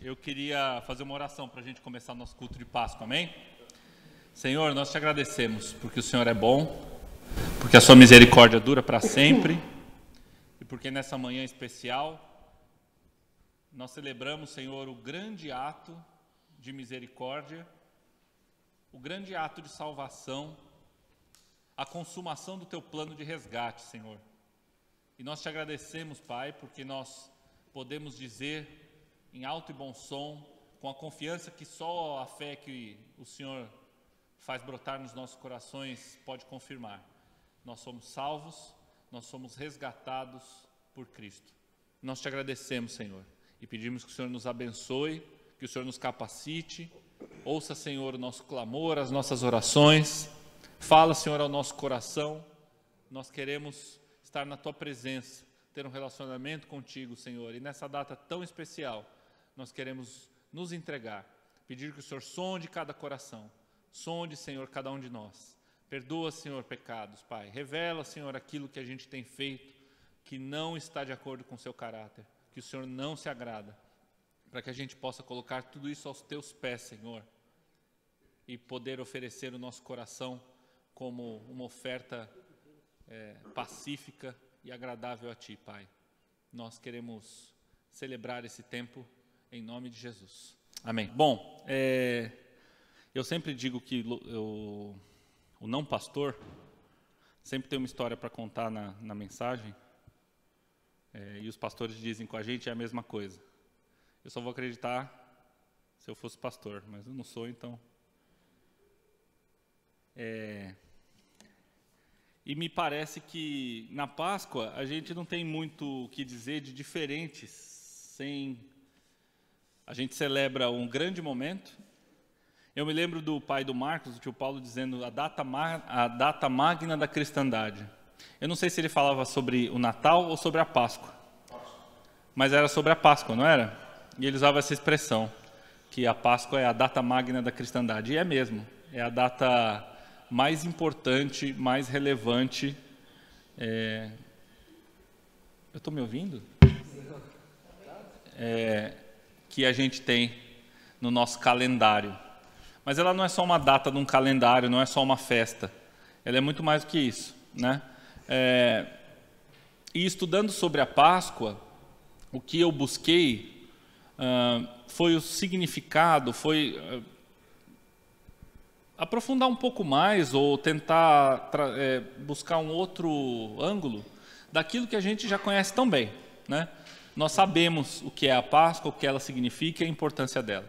Eu queria fazer uma oração para a gente começar o nosso culto de Páscoa, amém? Senhor, nós te agradecemos porque o Senhor é bom, porque a sua misericórdia dura para sempre e porque nessa manhã especial nós celebramos, Senhor, o grande ato de misericórdia, o grande ato de salvação, a consumação do teu plano de resgate, Senhor. E nós te agradecemos, Pai, porque nós podemos dizer em alto e bom som, com a confiança que só a fé que o Senhor faz brotar nos nossos corações pode confirmar. Nós somos salvos, nós somos resgatados por Cristo. Nós te agradecemos, Senhor, e pedimos que o Senhor nos abençoe, que o Senhor nos capacite. Ouça, Senhor, o nosso clamor, as nossas orações. Fala, Senhor, ao nosso coração. Nós queremos estar na Tua presença, ter um relacionamento contigo, Senhor. E nessa data tão especial, nós queremos nos entregar, pedir que o Senhor sonde cada coração, sonde, Senhor, cada um de nós. Perdoa, Senhor, pecados, Pai. Revela, Senhor, aquilo que a gente tem feito que não está de acordo com o seu caráter, que o Senhor não se agrada, para que a gente possa colocar tudo isso aos Teus pés, Senhor, e poder oferecer o nosso coração como uma oferta pacífica e agradável a Ti, Pai. Nós queremos celebrar esse tempo em nome de Jesus. Amém. Bom, eu sempre digo que o não pastor sempre tem uma história para contar na mensagem, e os pastores dizem com a gente é a mesma coisa. Eu só vou acreditar se eu fosse pastor, mas eu não sou, então. E me parece que na Páscoa a gente não tem muito o que dizer de diferentes, a gente celebra um grande momento. Eu me lembro do pai do Marcos, o tio Paulo, dizendo a data magna da cristandade. Eu não sei se ele falava sobre o Natal ou sobre a Páscoa, mas era sobre a Páscoa, não era? E ele usava essa expressão, que a Páscoa é a data magna da cristandade. E é mesmo, é a data mais importante, mais relevante. Eu estou me ouvindo? Que a gente tem no nosso calendário. Mas ela não é só uma data de um calendário, não é só uma festa. Ela é muito mais do que isso, né? E estudando sobre a Páscoa, o que eu busquei foi o significado, foi aprofundar um pouco mais ou tentar buscar um outro ângulo daquilo que a gente já conhece tão bem, né? Nós sabemos o que é a Páscoa, o que ela significa e a importância dela.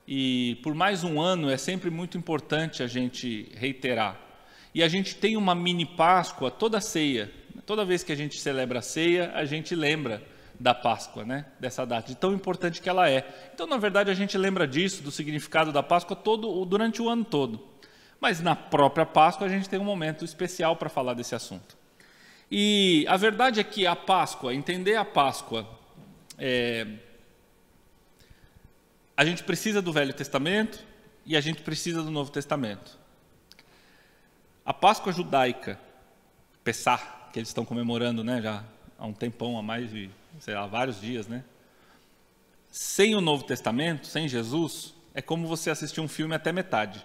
E por mais um ano é sempre muito importante a gente reiterar. E a gente tem uma mini Páscoa toda ceia. Toda vez que a gente celebra a ceia, a gente lembra da Páscoa, né? Dessa data, de tão importante que ela é. Então, na verdade, a gente lembra disso, do significado da Páscoa durante o ano todo. Mas na própria Páscoa a gente tem um momento especial para falar desse assunto. E a verdade é que a Páscoa, entender a Páscoa, a gente precisa do Velho Testamento e a gente precisa do Novo Testamento. A Páscoa judaica, Pessah, que eles estão comemorando, né, já há um tempão, há mais de, sei lá, vários dias, né? Sem o Novo Testamento, sem Jesus, é como você assistir um filme até metade.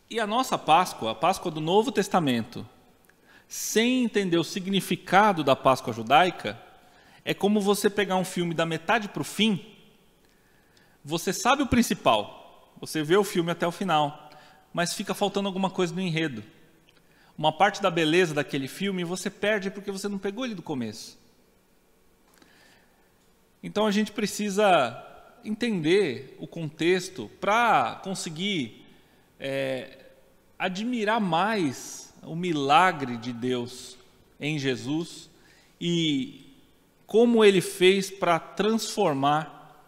E a nossa Páscoa, a Páscoa do Novo Testamento, sem entender o significado da Páscoa judaica, é como você pegar um filme da metade para o fim, você sabe o principal, você vê o filme até o final, mas fica faltando alguma coisa no enredo. Uma parte da beleza daquele filme você perde porque você não pegou ele do começo. Então a gente precisa entender o contexto para conseguir admirar mais o milagre de Deus em Jesus e como Ele fez para transformar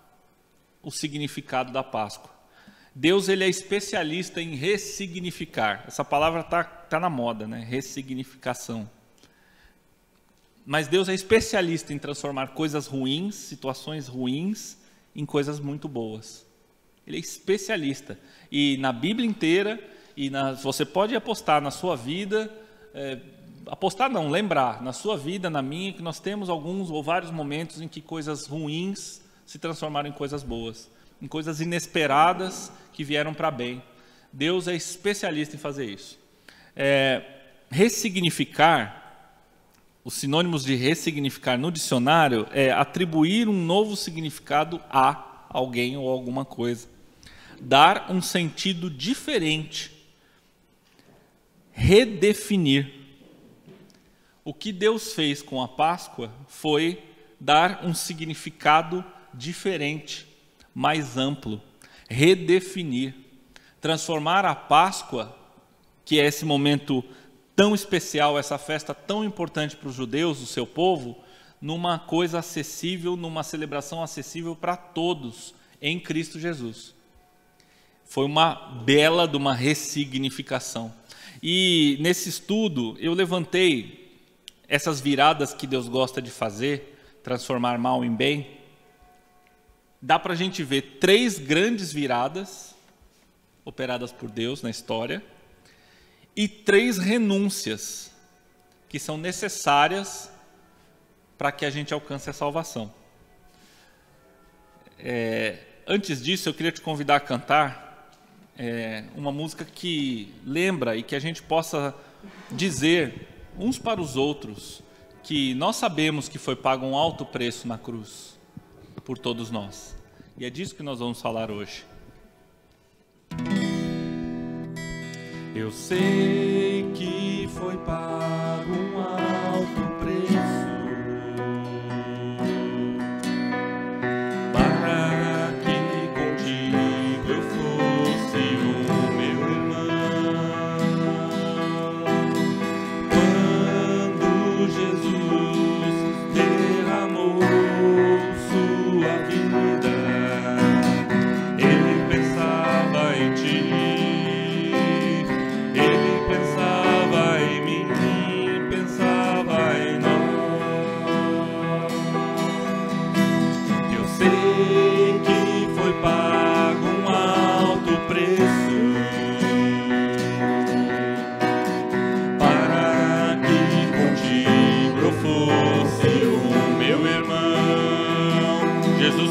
o significado da Páscoa. Deus, Ele é especialista em ressignificar. Essa palavra tá na moda, né? Ressignificação. Mas Deus é especialista em transformar coisas ruins, situações ruins, em coisas muito boas. Ele é especialista. E na Bíblia inteira, você pode apostar na sua vida, apostar não, lembrar, na sua vida, na minha, que nós temos alguns ou vários momentos em que coisas ruins se transformaram em coisas boas, em coisas inesperadas que vieram para bem. Deus é especialista em fazer isso. Ressignificar, os sinônimos de ressignificar no dicionário é atribuir um novo significado a alguém ou alguma coisa. Dar um sentido diferente. Redefinir. O que Deus fez com a Páscoa foi dar um significado diferente, mais amplo. Redefinir. Transformar a Páscoa, que é esse momento tão especial, essa festa tão importante para os judeus, o seu povo, numa coisa acessível, numa celebração acessível para todos, em Cristo Jesus. Foi uma bela de uma ressignificação. E nesse estudo eu levantei essas viradas que Deus gosta de fazer, transformar mal em bem. Dá para a gente ver 3 grandes viradas operadas por Deus na história, e 3 renúncias que são necessárias para que a gente alcance a salvação. Antes disso, eu queria te convidar a cantar uma música que lembra e que a gente possa dizer uns para os outros que nós sabemos que foi pago um alto preço na cruz por todos nós. E é disso que nós vamos falar hoje. Eu sei que foi pago um alto preço para que contigo eu fosse o meu irmão. Quando Jesus derramou sua vida, Ele pensava em ti.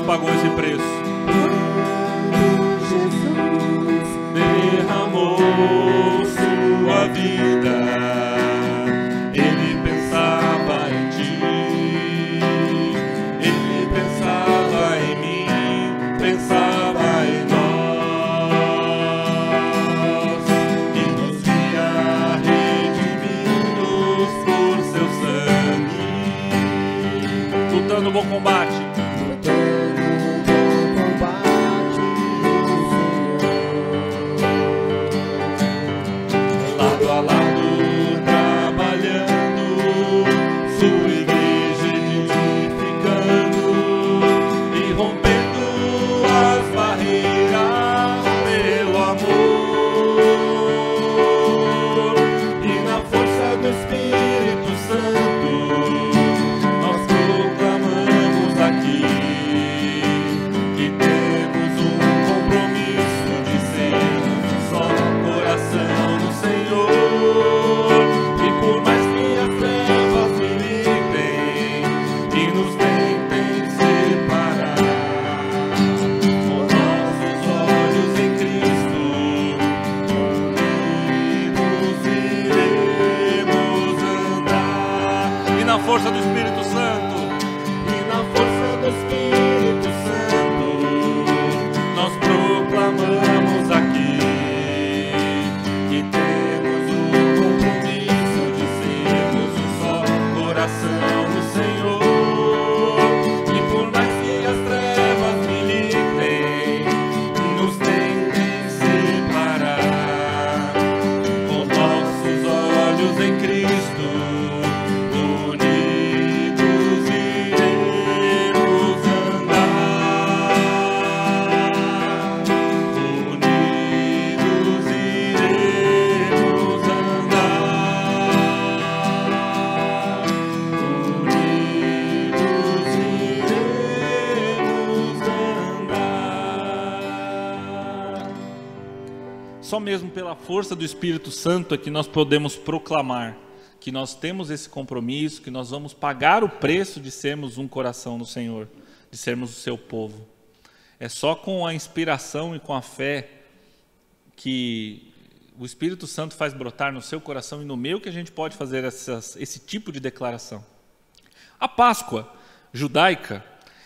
Pagou esse preço. Jesus derramou sua vida, Ele pensava em ti, Ele pensava em mim, pensava em nós, e nos via redimidos por seu sangue, Lutando o bom combate. Força do Espírito Santo. E na força do Espírito Santo nós proclamamos aqui que temos o compromisso de sermos um só coração do Senhor. E por mais que as trevas militem, nos tentem separar, com nossos olhos em Cristo Só mesmo pela força do Espírito Santo é que nós podemos proclamar que nós temos esse compromisso, que nós vamos pagar o preço de sermos um coração no Senhor, de sermos o seu povo. É só com a inspiração e com a fé que o Espírito Santo faz brotar no seu coração e no meu que a gente pode fazer esse tipo de declaração. A Páscoa judaica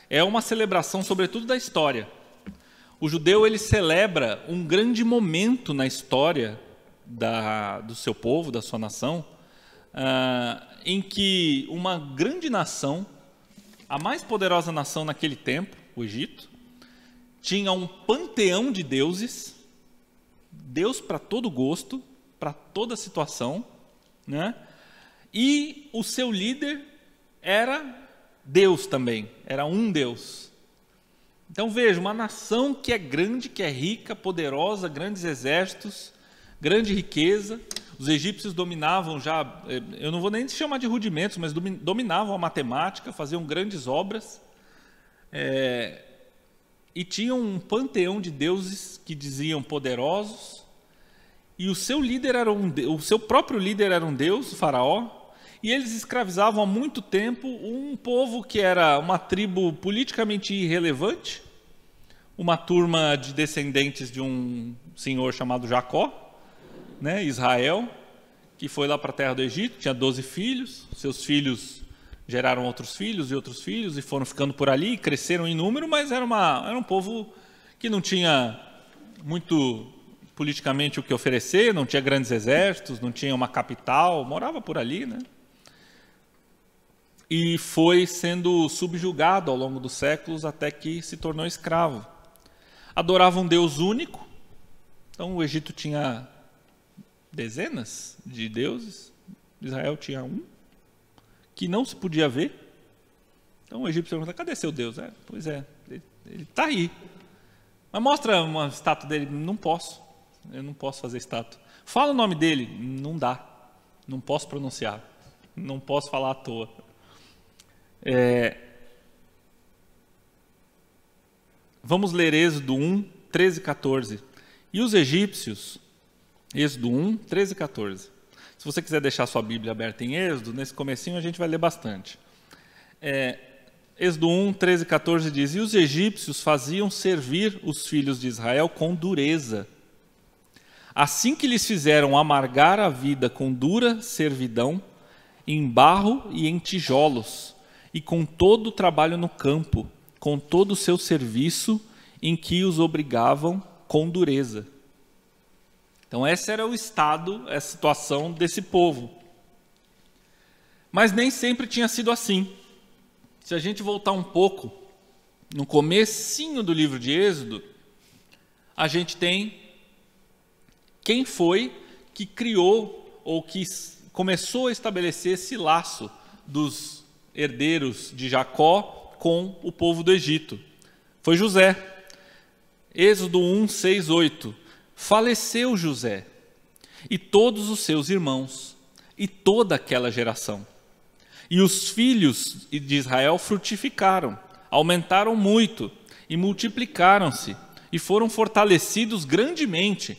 é uma celebração, sobretudo, da história. O judeu ele celebra um grande momento na história do seu povo, da sua nação, em que uma grande nação, a mais poderosa nação naquele tempo, o Egito, tinha um panteão de deuses, Deus para todo gosto, para toda situação, né? E o seu líder era Deus também, era um Deus. Então veja, uma nação que é grande, que é rica, poderosa, grandes exércitos, grande riqueza. Os egípcios dominavam já, eu não vou nem chamar de rudimentos, mas dominavam a matemática, faziam grandes obras. E tinham um panteão de deuses que diziam poderosos. E o seu líder era o seu próprio líder era um deus, o faraó. E eles escravizavam há muito tempo um povo que era uma tribo politicamente irrelevante, uma turma de descendentes de um senhor chamado Jacó, né, Israel, que foi lá para a terra do Egito, tinha 12 filhos, seus filhos geraram outros filhos e foram ficando por ali, cresceram em número, mas era um povo que não tinha muito politicamente o que oferecer, não tinha grandes exércitos, não tinha uma capital, morava por ali, né? E foi sendo subjugado ao longo dos séculos até que se tornou escravo. Adorava um Deus único, então o Egito tinha dezenas de deuses, Israel tinha um, que não se podia ver. Então o egípcio pergunta, cadê seu Deus? Pois é, ele está aí. Mas mostra uma estátua dele, não posso, eu não posso fazer estátua. Fala o nome dele, não dá, não posso pronunciar, não posso falar à toa. Vamos ler Êxodo 1, 13 e 14. E os egípcios, Êxodo 1, 13 e 14. Se você quiser deixar sua Bíblia aberta em Êxodo, nesse comecinho a gente vai ler bastante. Êxodo 1, 13 e 14 diz, e os egípcios faziam servir os filhos de Israel com dureza. Assim que lhes fizeram amargar a vida com dura servidão, em barro e em tijolos, e com todo o trabalho no campo, com todo o seu serviço, em que os obrigavam com dureza. Então esse era o estado, a situação desse povo. Mas nem sempre tinha sido assim. Se a gente voltar um pouco, no comecinho do livro de Êxodo, a gente tem quem foi que criou ou que começou a estabelecer esse laço dos herdeiros de Jacó com o povo do Egito. Foi José. Êxodo 1, 6, 8. Faleceu José e todos os seus irmãos e toda aquela geração. E os filhos de Israel frutificaram, aumentaram muito e multiplicaram-se e foram fortalecidos grandemente,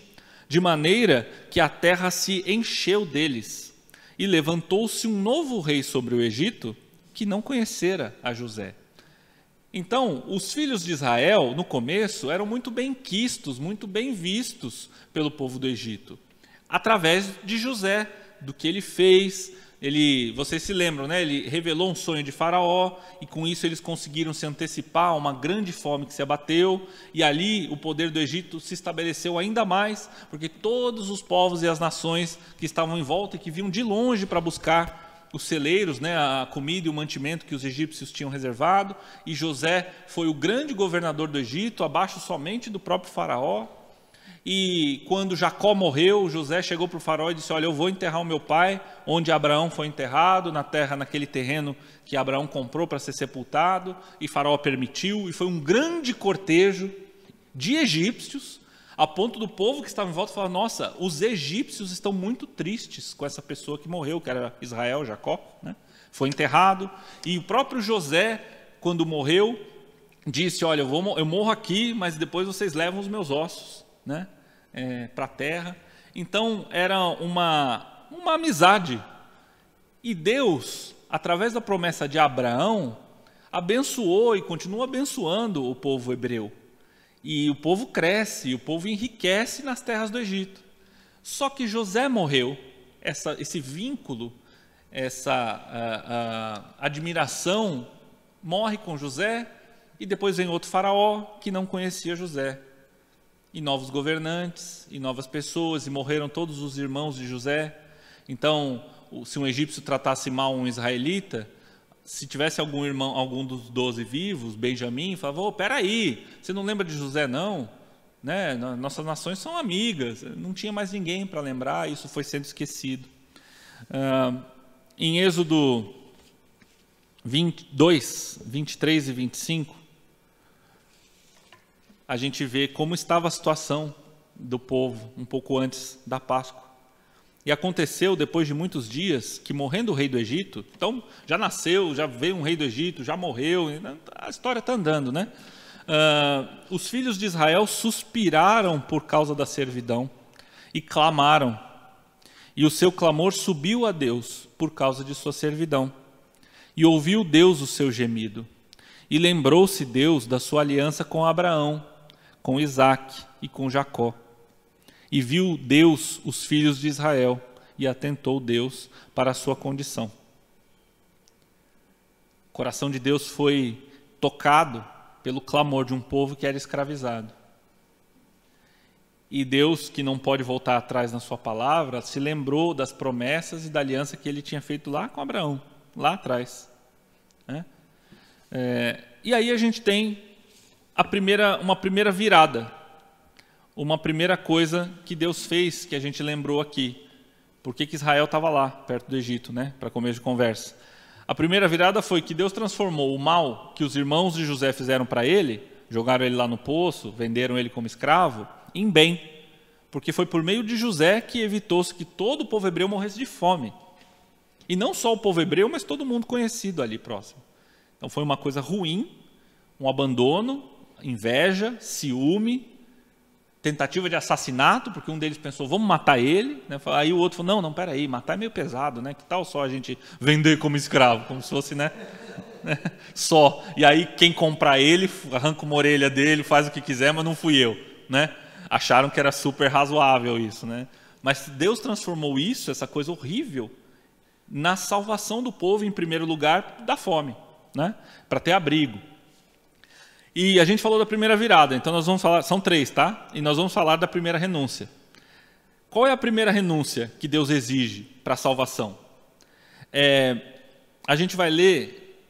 de maneira que a terra se encheu deles. E levantou-se um novo rei sobre o Egito, que não conhecera a José. Então, os filhos de Israel, no começo, eram muito bem quistos, muito bem vistos pelo povo do Egito, através de José, do que ele fez. Vocês se lembram, né? Ele revelou um sonho de Faraó, e com isso eles conseguiram se antecipar a uma grande fome que se abateu, e ali o poder do Egito se estabeleceu ainda mais, porque todos os povos e as nações que estavam em volta e que vinham de longe para buscar os celeiros, né, a comida e o mantimento que os egípcios tinham reservado, e José foi o grande governador do Egito, abaixo somente do próprio Faraó. E quando Jacó morreu, José chegou para o faraó e disse, olha, eu vou enterrar o meu pai onde Abraão foi enterrado, naquele terreno que Abraão comprou para ser sepultado, e Faraó permitiu, e foi um grande cortejo de egípcios, a ponto do povo que estava em volta falar, nossa, os egípcios estão muito tristes com essa pessoa que morreu, que era Israel, Jacó, né? Foi enterrado, e o próprio José, quando morreu, disse, olha, eu morro aqui, mas depois vocês levam os meus ossos, né, para a terra. Então era uma amizade E Deus, através da promessa de Abraão, abençoou e continua abençoando o povo hebreu. E o povo cresce, o povo enriquece nas terras do Egito. Só que José morreu, esse vínculo, essa admiração morre com José, e depois vem outro faraó que não conhecia José. E novos governantes, e novas pessoas, e morreram todos os irmãos de José. Então, se um egípcio tratasse mal um israelita, se tivesse algum irmão, algum dos 12 vivos, Benjamim, falava: "Ô, peraí, você não lembra de José, não? Né? Nossas nações são amigas." Não tinha mais ninguém para lembrar, isso foi sendo esquecido. Em Êxodo 22, 23 e 25, a gente vê como estava a situação do povo um pouco antes da Páscoa. E aconteceu, depois de muitos dias, que morrendo o rei do Egito, então já nasceu, já veio um rei do Egito, já morreu, a história está andando, né? Os filhos de Israel suspiraram por causa da servidão e clamaram. E o seu clamor subiu a Deus por causa de sua servidão. E ouviu Deus o seu gemido. E lembrou-se Deus da sua aliança com Abraão, com Isaque e com Jacó. E viu Deus os filhos de Israel, e atentou Deus para a sua condição. O coração de Deus foi tocado pelo clamor de um povo que era escravizado. E Deus, que não pode voltar atrás na sua palavra, se lembrou das promessas e da aliança que ele tinha feito lá com Abraão, lá atrás. E aí a gente tem uma primeira virada, uma primeira coisa que Deus fez, que a gente lembrou aqui. Por que Israel estava lá, perto do Egito, né? Para começo de conversa. A primeira virada foi que Deus transformou o mal que os irmãos de José fizeram para ele, jogaram ele lá no poço, venderam ele como escravo, em bem. Porque foi por meio de José que evitou-se que todo o povo hebreu morresse de fome. E não só o povo hebreu, mas todo mundo conhecido ali próximo. Então foi uma coisa ruim, um abandono, inveja, ciúme, tentativa de assassinato, porque um deles pensou: vamos matar ele, né? Aí o outro falou: não, peraí, matar é meio pesado, né? Que tal só a gente vender como escravo, como se fosse, né? Só. E aí quem comprar ele, arranca uma orelha dele, faz o que quiser, mas não fui eu, né? Acharam que era super razoável isso, né? Mas Deus transformou isso, essa coisa horrível, na salvação do povo, em primeiro lugar, da fome, né? Para ter abrigo. E a gente falou da primeira virada, então nós vamos falar, são 3, tá? E nós vamos falar da primeira renúncia. Qual é a primeira renúncia que Deus exige para a salvação? A gente vai ler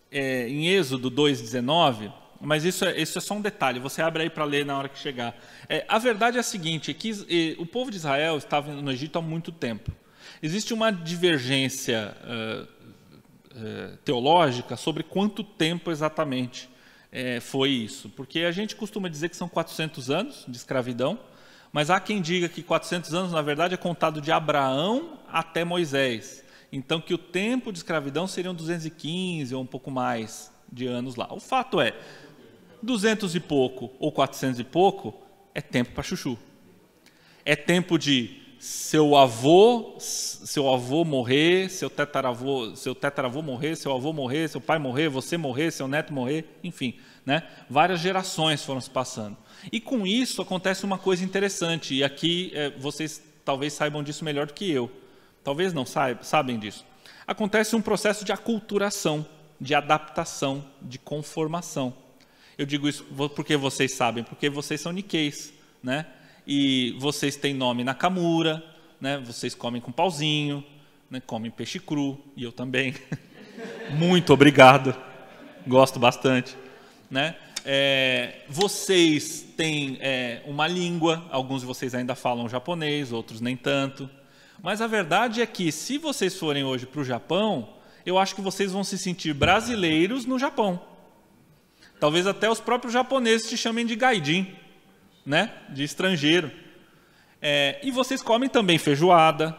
em Êxodo 2,19, mas isso é só um detalhe, você abre aí para ler na hora que chegar. A verdade é a seguinte, que o povo de Israel estava no Egito há muito tempo. Existe uma divergência teológica sobre quanto tempo exatamente foi isso, porque a gente costuma dizer que são 400 anos de escravidão, mas há quem diga que 400 anos, na verdade, é contado de Abraão até Moisés. Então, que o tempo de escravidão seriam 215 ou um pouco mais de anos lá. O fato é, 200 e pouco ou 400 e pouco é tempo para chuchu. É tempo de seu avô morrer, seu tetaravô morrer, seu avô morrer, seu pai morrer, você morrer, seu neto morrer, enfim, né? Várias gerações foram se passando. E com isso acontece uma coisa interessante, e aqui vocês talvez saibam disso melhor do que eu. Talvez não sabem disso. Acontece um processo de aculturação, de adaptação, de conformação. Eu digo isso porque vocês sabem, porque vocês são niqueis, né? E vocês têm nome Nakamura, né? Vocês comem com pauzinho, né? Comem peixe cru, e eu também. Muito obrigado, gosto bastante, né? Vocês têm uma língua, alguns de vocês ainda falam japonês, outros nem tanto. Mas a verdade é que, se vocês forem hoje para o Japão, eu acho que vocês vão se sentir brasileiros no Japão. Talvez até os próprios japoneses te chamem de gaijin, né? De estrangeiro. E vocês comem também feijoada,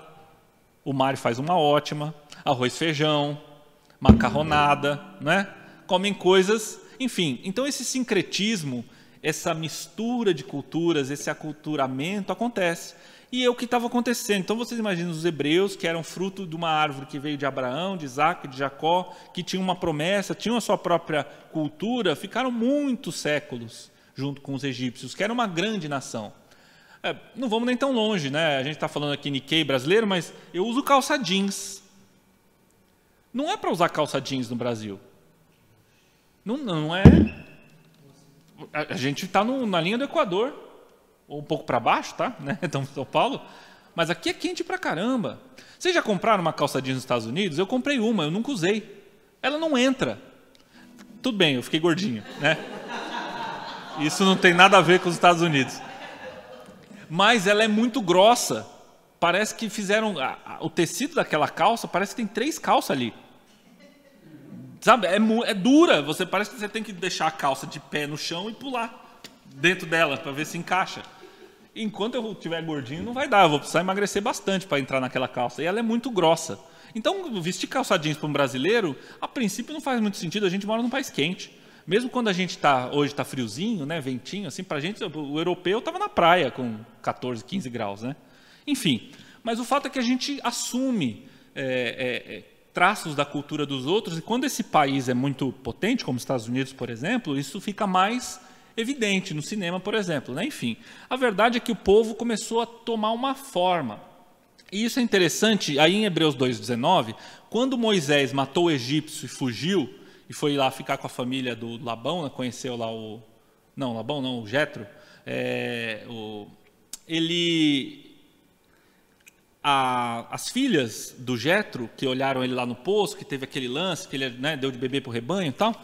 o Mário faz uma ótima, arroz e feijão, macarronada, né? Comem coisas, enfim. Então esse sincretismo, essa mistura de culturas, esse aculturamento acontece. E é o que estava acontecendo. Então vocês imaginam os hebreus, que eram fruto de uma árvore que veio de Abraão, de Isaac, de Jacó, que tinha uma promessa, tinham a sua própria cultura, ficaram muitos séculos junto com os egípcios, que era uma grande nação. Não vamos nem tão longe, né? A gente está falando aqui Nikkei brasileiro, mas eu uso calça jeans. Não é para usar calça jeans no Brasil. Não é. A gente está na linha do Equador. Ou um pouco para baixo, tá? Né? Então, São Paulo. Mas aqui é quente pra caramba. Vocês já compraram uma calça jeans nos Estados Unidos? Eu comprei uma, eu nunca usei. Ela não entra. Tudo bem, eu fiquei gordinho, né? Isso não tem nada a ver com os Estados Unidos. Mas ela é muito grossa. Parece que fizeram... O tecido daquela calça, parece que tem 3 calças ali. Sabe? É dura. Parece que você tem que deixar a calça de pé no chão e pular dentro dela para ver se encaixa. Enquanto eu estiver gordinho, não vai dar. Eu vou precisar emagrecer bastante para entrar naquela calça. E ela é muito grossa. Então, vestir calça jeans para um brasileiro, a princípio não faz muito sentido. A gente mora num país quente. Mesmo quando a gente hoje está friozinho, né, ventinho, assim, para a gente, o europeu estava na praia com 14, 15 graus. Né? Enfim, mas o fato é que a gente assume traços da cultura dos outros. E quando esse país é muito potente, como os Estados Unidos, por exemplo, isso fica mais evidente no cinema, por exemplo, né? Enfim, a verdade é que o povo começou a tomar uma forma. E isso é interessante, aí em Hebreus 2,19, quando Moisés matou o egípcio e fugiu, e foi lá ficar com a família do Labão, né? Conheceu lá o... Não, Labão não, o Jetro. As filhas do Jetro, que olharam ele lá no poço, que teve aquele lance, que ele, né, deu de beber para o rebanho e tal,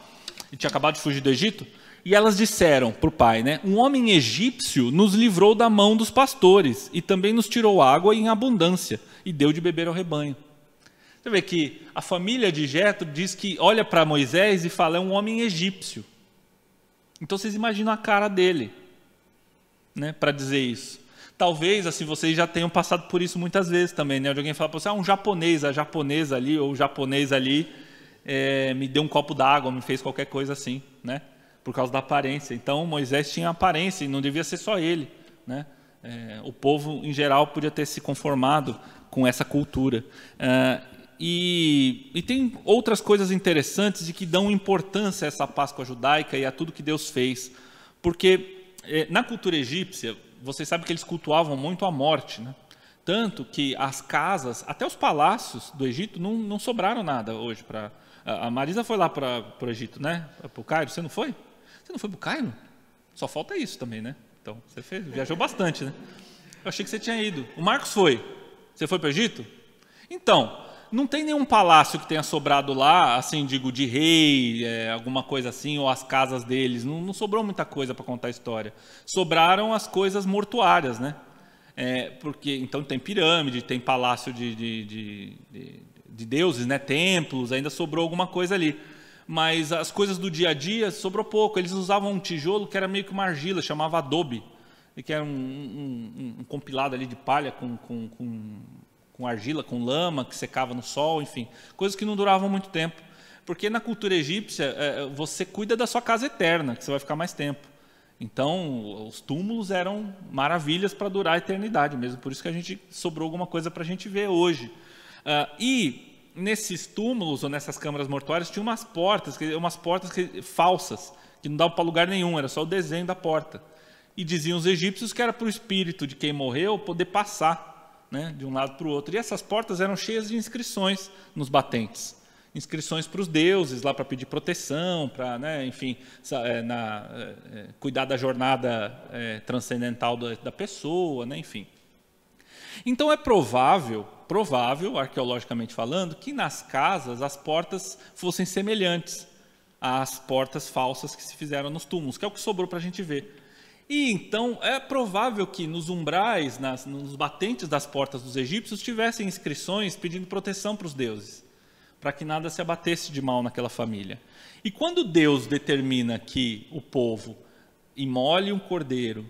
e tinha acabado de fugir do Egito, e elas disseram para o pai, né, um homem egípcio nos livrou da mão dos pastores e também nos tirou água em abundância e deu de beber ao rebanho. Você vê que a família de Jetro diz que olha para Moisés e fala, é um homem egípcio. Então vocês imaginam a cara dele, né, para dizer isso. Talvez assim vocês já tenham passado por isso muitas vezes também, né? De alguém falar para você, um japonês, a japonesa ali ou o japonês ali me deu um copo d'água, me fez qualquer coisa assim, né? Por causa da aparência. Então Moisés tinha aparência e não devia ser só ele, né? O povo em geral podia ter se conformado com essa cultura. E tem outras coisas interessantes e que dão importância a essa Páscoa judaica e a tudo que Deus fez, porque na cultura egípcia vocês sabem que eles cultuavam muito a morte, né? Tanto que as casas, até os palácios do Egito não sobraram nada hoje para... A Marisa foi lá para o Egito, né? Para o Cairo, você não foi? Você não foi para o Cairo? Só falta isso também, né? Então, você viajou bastante, né? Eu achei que você tinha ido. O Marcos foi. Você foi para o Egito? Então, não tem nenhum palácio que tenha sobrado lá, assim, digo, de rei, alguma coisa assim, ou as casas deles. Não sobrou muita coisa para contar a história. Sobraram as coisas mortuárias, né? Porque, então, tem pirâmide, tem palácio de deuses, né? Templos, ainda sobrou alguma coisa ali. Mas as coisas do dia a dia sobrou pouco. Eles usavam um tijolo que era meio que uma argila, chamava adobe, que era um compilado ali de palha com argila, com lama, que secava no sol, enfim. Coisas que não duravam muito tempo. Porque na cultura egípcia, você cuida da sua casa eterna, que você vai ficar mais tempo. Então, os túmulos eram maravilhas para durar a eternidade mesmo. Por isso que a gente sobrou alguma coisa para a gente ver hoje. E nesses túmulos ou nessas câmaras mortuárias tinha umas portas falsas, que não davam para lugar nenhum, era só o desenho da porta. E diziam os egípcios que era para o espírito de quem morreu poder passar, né, de um lado para o outro. E essas portas eram cheias de inscrições nos batentes. Inscrições para os deuses, lá para pedir proteção, para, né, enfim, cuidar da jornada transcendental da pessoa, né, enfim. Então é provável, arqueologicamente falando, que nas casas as portas fossem semelhantes às portas falsas que se fizeram nos túmulos, que é o que sobrou para a gente ver. E então é provável que nos umbrais, nos batentes das portas dos egípcios, tivessem inscrições pedindo proteção para os deuses, para que nada se abatesse de mal naquela família. E quando Deus determina que o povo imole um cordeiro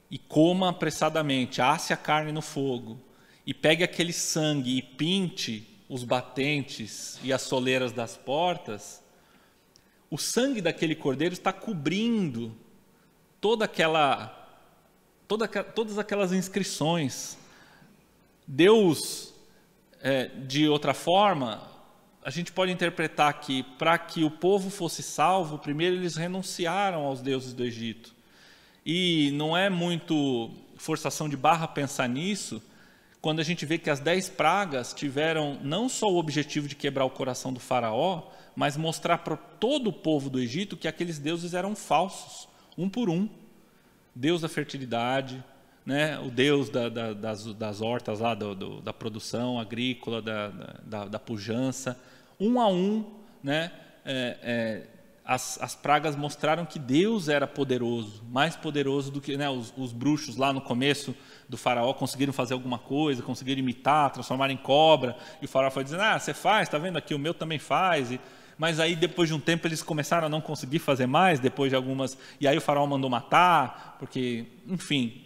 e coma apressadamente, asse a carne no fogo, e pegue aquele sangue e pinte os batentes e as soleiras das portas, o sangue daquele cordeiro está cobrindo todas aquelas inscrições, Deus, de outra forma, a gente pode interpretar que para que o povo fosse salvo, primeiro eles renunciaram aos deuses do Egito. E não é muito forçação de barra pensar nisso, quando a gente vê que as 10 pragas tiveram não só o objetivo de quebrar o coração do faraó, mas mostrar para todo o povo do Egito que aqueles deuses eram falsos, um por um. Deus da fertilidade, né? O Deus das hortas, lá, da produção agrícola, da pujança, um a um, né? As pragas mostraram que Deus era poderoso, mais poderoso do que, né, os bruxos lá no começo do faraó conseguiram fazer alguma coisa, conseguiram imitar, transformar em cobra, e o faraó foi dizendo, você faz, está vendo aqui, o meu também faz, mas aí depois de um tempo eles começaram a não conseguir fazer mais, depois de algumas, e aí o faraó mandou matar, porque, enfim,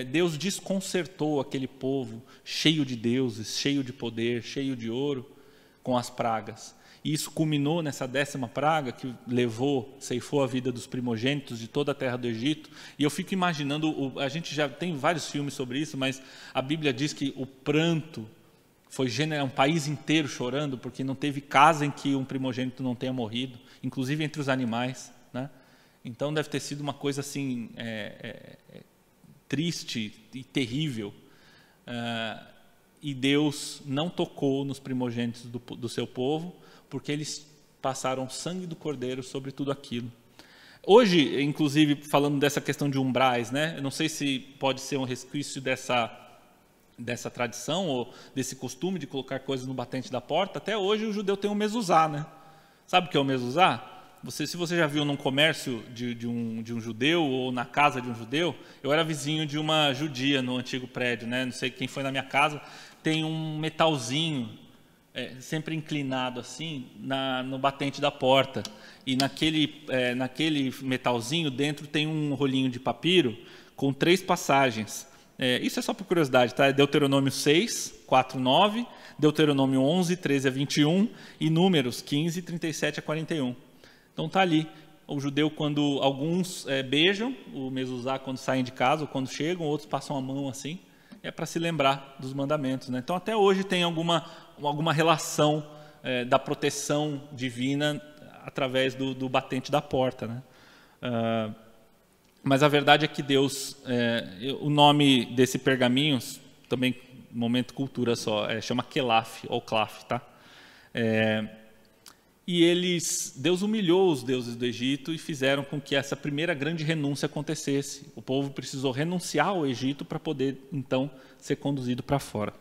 Deus desconcertou aquele povo cheio de deuses, cheio de poder, cheio de ouro, com as pragas. E isso culminou nessa 10ª praga que ceifou a vida dos primogênitos de toda a terra do Egito. E eu fico imaginando, a gente já tem vários filmes sobre isso, mas a Bíblia diz que o pranto foi um país inteiro chorando, porque não teve casa em que um primogênito não tenha morrido, inclusive entre os animais, né? Então deve ter sido uma coisa assim, triste e terrível. E Deus não tocou nos primogênitos do seu povo, porque eles passaram o sangue do cordeiro sobre tudo aquilo. Hoje, inclusive, falando dessa questão de umbrais, né? Eu não sei se pode ser um resquício dessa tradição ou desse costume de colocar coisas no batente da porta. Até hoje o judeu tem o mezuzá, né? Sabe o que é o mezuzá? Se você já viu num comércio de um judeu ou na casa de um judeu, eu era vizinho de uma judia no antigo prédio, né? Não sei quem foi na minha casa, tem um metalzinho sempre inclinado assim no batente da porta, e naquele metalzinho dentro tem um rolinho de papiro com 3 passagens. Isso é só por curiosidade, tá? É Deuteronômio 6, 4, 9, Deuteronômio 11, 13 a 21 e Números 15, 37 a 41. Então está ali. O judeu, quando alguns beijam o mezuzá quando saem de casa ou quando chegam, outros passam a mão assim, para se lembrar dos mandamentos, né? Então até hoje tem alguma relação da proteção divina através do batente da porta, né? Mas a verdade é que Deus, o nome desse pergaminho, também momento cultura só, chama Kelaf ou Klaf, tá? E Deus humilhou os deuses do Egito e fizeram com que essa primeira grande renúncia acontecesse. O povo precisou renunciar ao Egito para poder, então, ser conduzido para fora.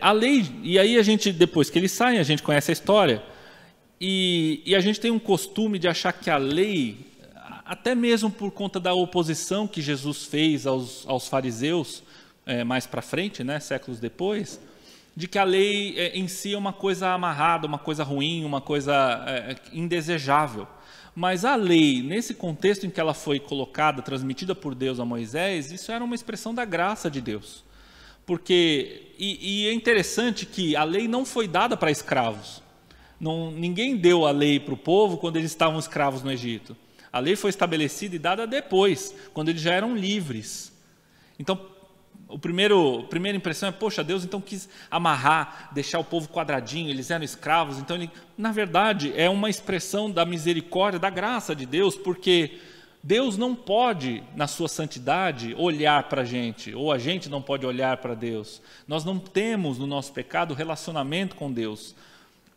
A lei, e aí a gente, depois que eles saem, a gente conhece a história, e a gente tem um costume de achar que a lei, até mesmo por conta da oposição que Jesus fez aos fariseus, mais para frente, né, séculos depois, de que a lei em si é uma coisa amarrada, uma coisa ruim, uma coisa indesejável. Mas a lei, nesse contexto em que ela foi colocada, transmitida por Deus a Moisés, isso era uma expressão da graça de Deus. Porque, e é interessante que a lei não foi dada para escravos. Ninguém deu a lei para o povo quando eles estavam escravos no Egito. A lei foi estabelecida e dada depois, quando eles já eram livres. Então, a primeira impressão é, poxa, Deus então quis amarrar, deixar o povo quadradinho, eles eram escravos. Então, na verdade, é uma expressão da misericórdia, da graça de Deus, porque Deus não pode, na sua santidade, olhar para a gente, ou a gente não pode olhar para Deus. Nós não temos, no nosso pecado, relacionamento com Deus.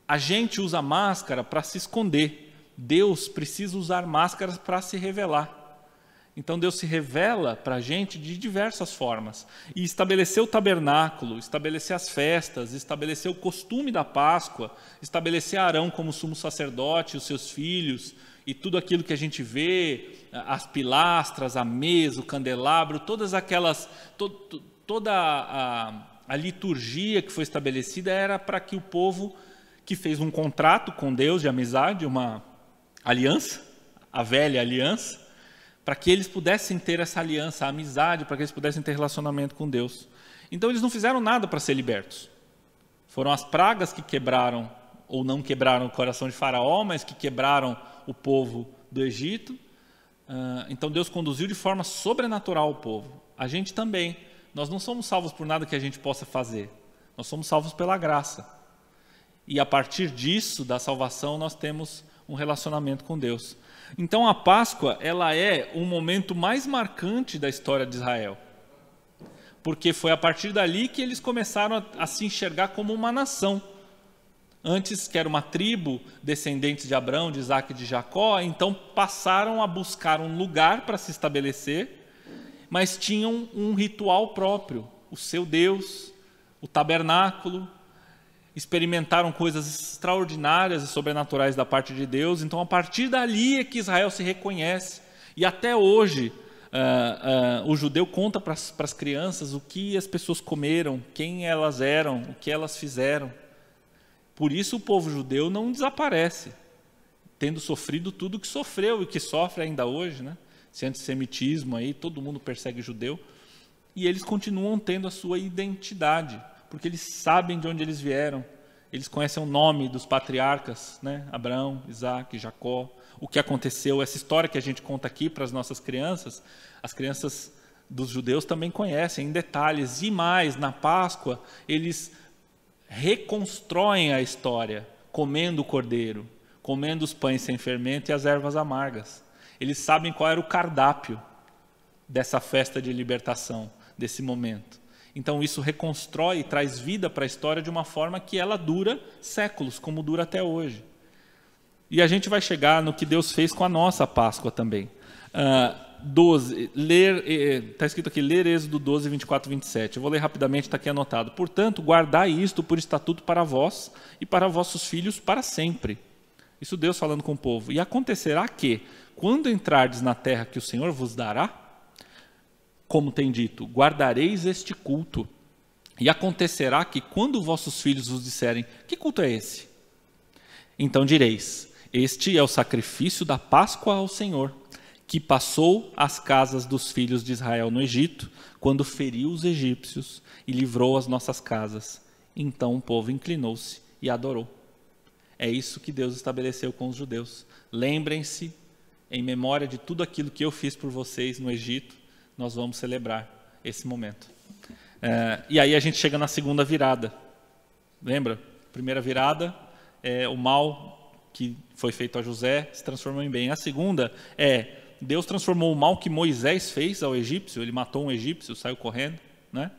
A gente usa máscara para se esconder. Deus precisa usar máscaras para se revelar. Então Deus se revela para a gente de diversas formas. E estabeleceu o tabernáculo, estabeleceu as festas, estabeleceu o costume da Páscoa, estabeleceu Arão como sumo sacerdote, os seus filhos, e tudo aquilo que a gente vê, as pilastras, a mesa, o candelabro, todas aquelas, toda a liturgia que foi estabelecida era para que o povo que fez um contrato com Deus de amizade, uma aliança, a velha aliança, para que eles pudessem ter essa aliança, a amizade, para que eles pudessem ter relacionamento com Deus. Então eles não fizeram nada para ser libertos. Foram as pragas que quebraram, ou não quebraram o coração de Faraó, mas que quebraram o povo do Egito. Então Deus conduziu de forma sobrenatural o povo. A gente também. Nós não somos salvos por nada que a gente possa fazer. Nós somos salvos pela graça. E a partir disso, da salvação, nós temos um relacionamento com Deus. Então a Páscoa, ela é o momento mais marcante da história de Israel. Porque foi a partir dali que eles começaram a se enxergar como uma nação. Antes, que era uma tribo, descendentes de Abraão, de Isaac e de Jacó, então passaram a buscar um lugar para se estabelecer, mas tinham um ritual próprio, o seu Deus, o tabernáculo, experimentaram coisas extraordinárias e sobrenaturais da parte de Deus. Então, a partir dali é que Israel se reconhece. E até hoje, o judeu conta para as crianças o que as pessoas comeram, quem elas eram, o que elas fizeram. Por isso o povo judeu não desaparece, tendo sofrido tudo o que sofreu e que sofre ainda hoje, né? Esse antissemitismo aí, todo mundo persegue judeu. E eles continuam tendo a sua identidade, porque eles sabem de onde eles vieram, eles conhecem o nome dos patriarcas, né? Abraão, Isaac, Jacó, o que aconteceu, essa história que a gente conta aqui para as nossas crianças, as crianças dos judeus também conhecem em detalhes. E mais, na Páscoa, eles reconstroem a história, comendo o cordeiro, comendo os pães sem fermento e as ervas amargas. Eles sabem qual era o cardápio dessa festa de libertação, desse momento. Então isso reconstrói e traz vida para a história de uma forma que ela dura séculos, como dura até hoje. E a gente vai chegar no que Deus fez com a nossa Páscoa também. 12, está escrito aqui, ler Êxodo 12, 24 e 27. Eu vou ler rapidamente, está aqui anotado. Portanto, guardai isto por estatuto para vós e para vossos filhos para sempre. Isso Deus falando com o povo. E acontecerá que, quando entrardes na terra que o Senhor vos dará, como tem dito, guardareis este culto. E acontecerá que, quando vossos filhos vos disserem, que culto é esse? Então direis, este é o sacrifício da Páscoa ao Senhor, que passou as casas dos filhos de Israel no Egito, quando feriu os egípcios e livrou as nossas casas. Então o povo inclinou-se e adorou. É isso que Deus estabeleceu com os judeus. Lembrem-se, em memória de tudo aquilo que eu fiz por vocês no Egito, nós vamos celebrar esse momento. E aí a gente chega na segunda virada. Lembra? Primeira virada é o mal que foi feito a José se transformou em bem. A segunda é Deus transformou o mal que Moisés fez ao egípcio. Ele matou um egípcio, saiu correndo, né?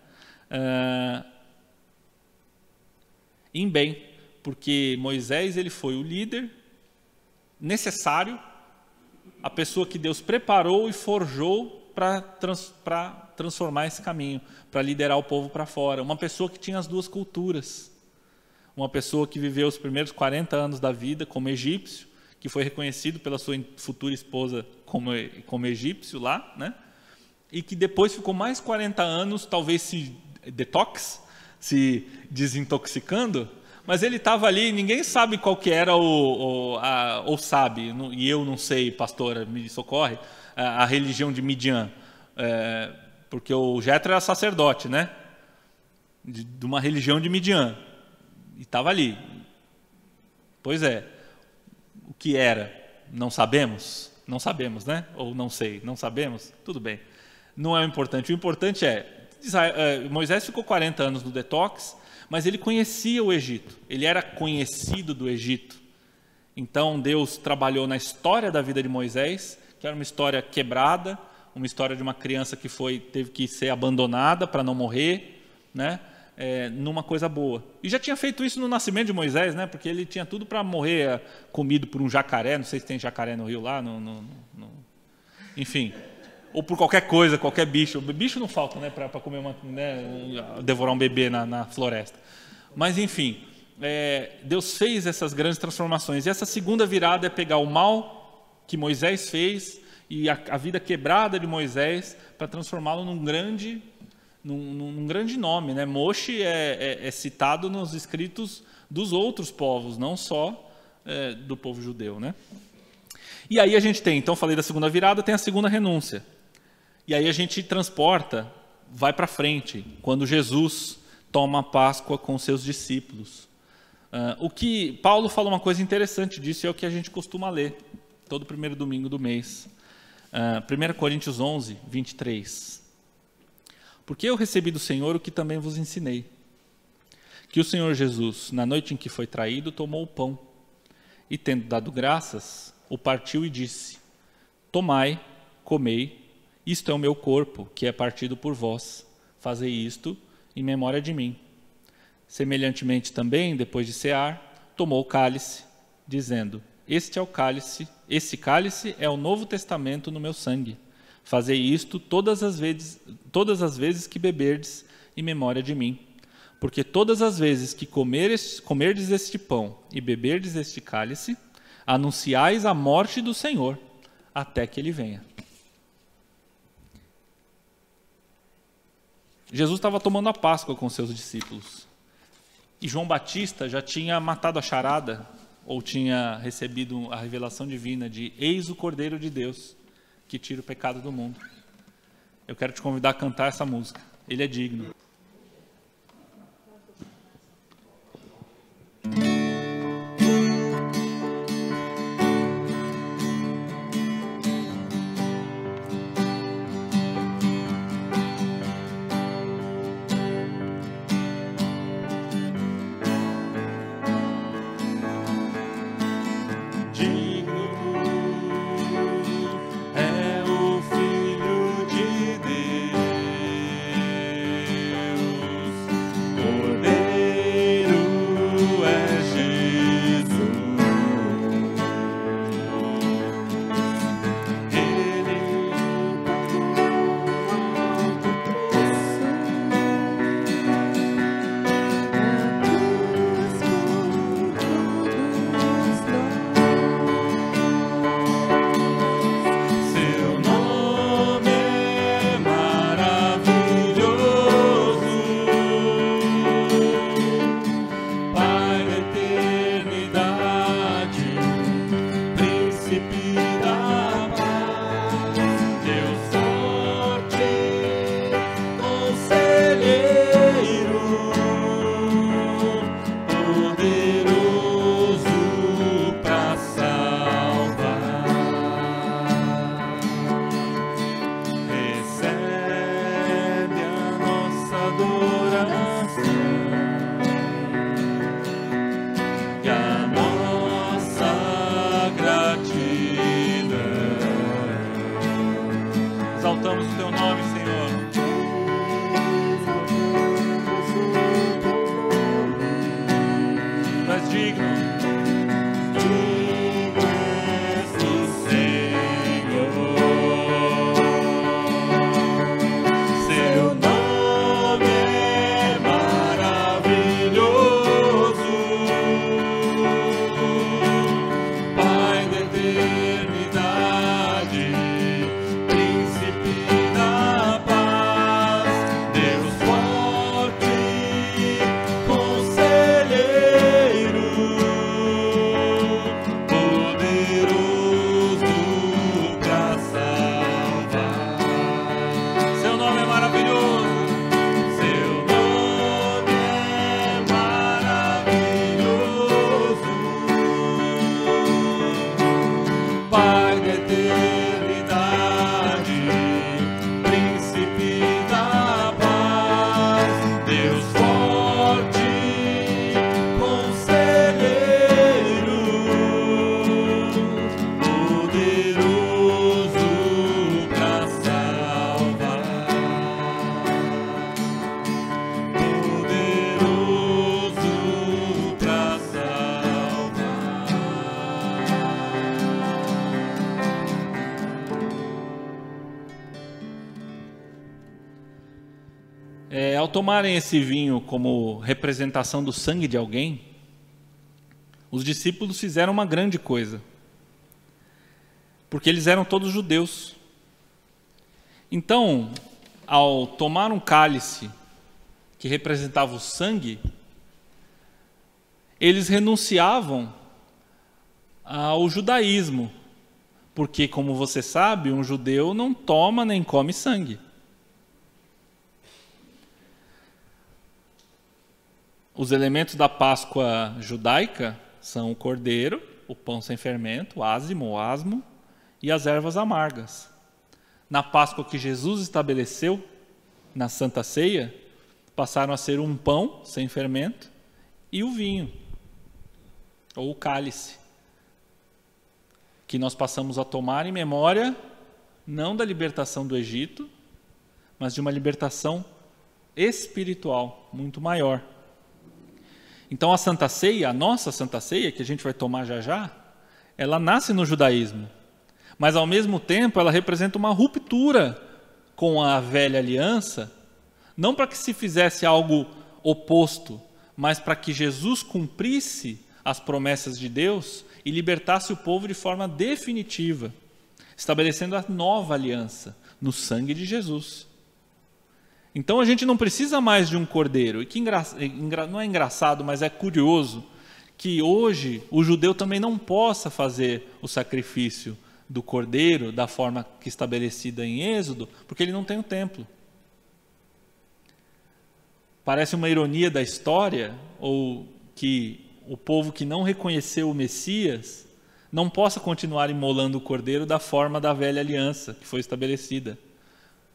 Em bem, porque Moisés ele foi o líder necessário, a pessoa que Deus preparou e forjou para transformar esse caminho, para liderar o povo para fora. Uma pessoa que tinha as duas culturas. Uma pessoa que viveu os primeiros 40 anos da vida como egípcio, que foi reconhecido pela sua futura esposa como egípcio lá, né? E que depois ficou mais 40 anos, talvez se desintoxicando, mas ele estava ali, ninguém sabe qual que era ou sabe, e eu não sei, pastora, me socorre, a religião de Midian, porque o Jetro era sacerdote, né? De uma religião de Midian, e estava ali. Pois é, o que era? Não sabemos? Não sabemos, né? Ou não sei, não sabemos? Tudo bem. Não é o importante. O importante Moisés ficou 40 anos no detox, mas ele conhecia o Egito. Ele era conhecido do Egito. Então Deus trabalhou na história da vida de Moisés, que era uma história quebrada, uma história de uma criança que teve que ser abandonada para não morrer, né? Numa coisa boa. E já tinha feito isso no nascimento de Moisés, né? Porque ele tinha tudo para morrer comido por um jacaré, não sei se tem jacaré no rio lá, enfim, ou por qualquer coisa, qualquer bicho. Bicho não falta, né? Para comer devorar um bebê na floresta. Mas enfim, Deus fez essas grandes transformações. E essa segunda virada é pegar o mal que Moisés fez e a vida quebrada de Moisés para transformá-lo num grande nome, né? Moshe é citado nos escritos dos outros povos, não só do povo judeu, né? E aí a gente tem, então falei da segunda virada, tem a segunda renúncia. E aí a gente transporta, vai para frente, quando Jesus toma a Páscoa com seus discípulos. O que Paulo fala uma coisa interessante disso, é o que a gente costuma ler todo primeiro domingo do mês. 1 Coríntios 11, 23. Porque eu recebi do Senhor o que também vos ensinei. Que o Senhor Jesus, na noite em que foi traído, tomou o pão, e tendo dado graças, o partiu e disse: tomai, comei, isto é o meu corpo, que é partido por vós. Fazei isto em memória de mim. Semelhantemente também, depois de cear, tomou o cálice, dizendo: esse cálice é o Novo Testamento no meu sangue. Fazei isto todas as vezes que beberdes em memória de mim. Porque todas as vezes que comerdes este pão e beberdes este cálice, anunciais a morte do Senhor, até que ele venha. Jesus estava tomando a Páscoa com seus discípulos. E João Batista já tinha matado a charada, ou tinha recebido a revelação divina de: eis o Cordeiro de Deus, que tira o pecado do mundo. Eu quero te convidar a cantar essa música. Ele é digno. Exaltamos o teu nome, Senhor. Tu és digno. Digno és o Senhor. Seu nome é maravilhoso. Pai da eternidade, ao tomarem esse vinho como representação do sangue de alguém, os discípulos fizeram uma grande coisa, porque eles eram todos judeus. Então, ao tomar um cálice que representava o sangue, eles renunciavam ao judaísmo, porque, como você sabe, um judeu não toma nem come sangue. Os elementos da Páscoa judaica são o cordeiro, o pão sem fermento, o asmo e as ervas amargas. Na Páscoa que Jesus estabeleceu, na Santa Ceia, passaram a ser um pão sem fermento e o vinho, ou o cálice, que nós passamos a tomar em memória não da libertação do Egito, mas de uma libertação espiritual muito maior. Então a Santa Ceia, a nossa Santa Ceia, que a gente vai tomar já já, ela nasce no judaísmo, mas ao mesmo tempo ela representa uma ruptura com a velha aliança, não para que se fizesse algo oposto, mas para que Jesus cumprisse as promessas de Deus e libertasse o povo de forma definitiva, estabelecendo a nova aliança no sangue de Jesus. Então a gente não precisa mais de um cordeiro. E que não é engraçado, mas é curioso que hoje o judeu também não possa fazer o sacrifício do cordeiro da forma que estabelecida em Êxodo, porque ele não tem o templo. Parece uma ironia da história, ou que o povo que não reconheceu o Messias não possa continuar imolando o cordeiro da forma da velha aliança que foi estabelecida.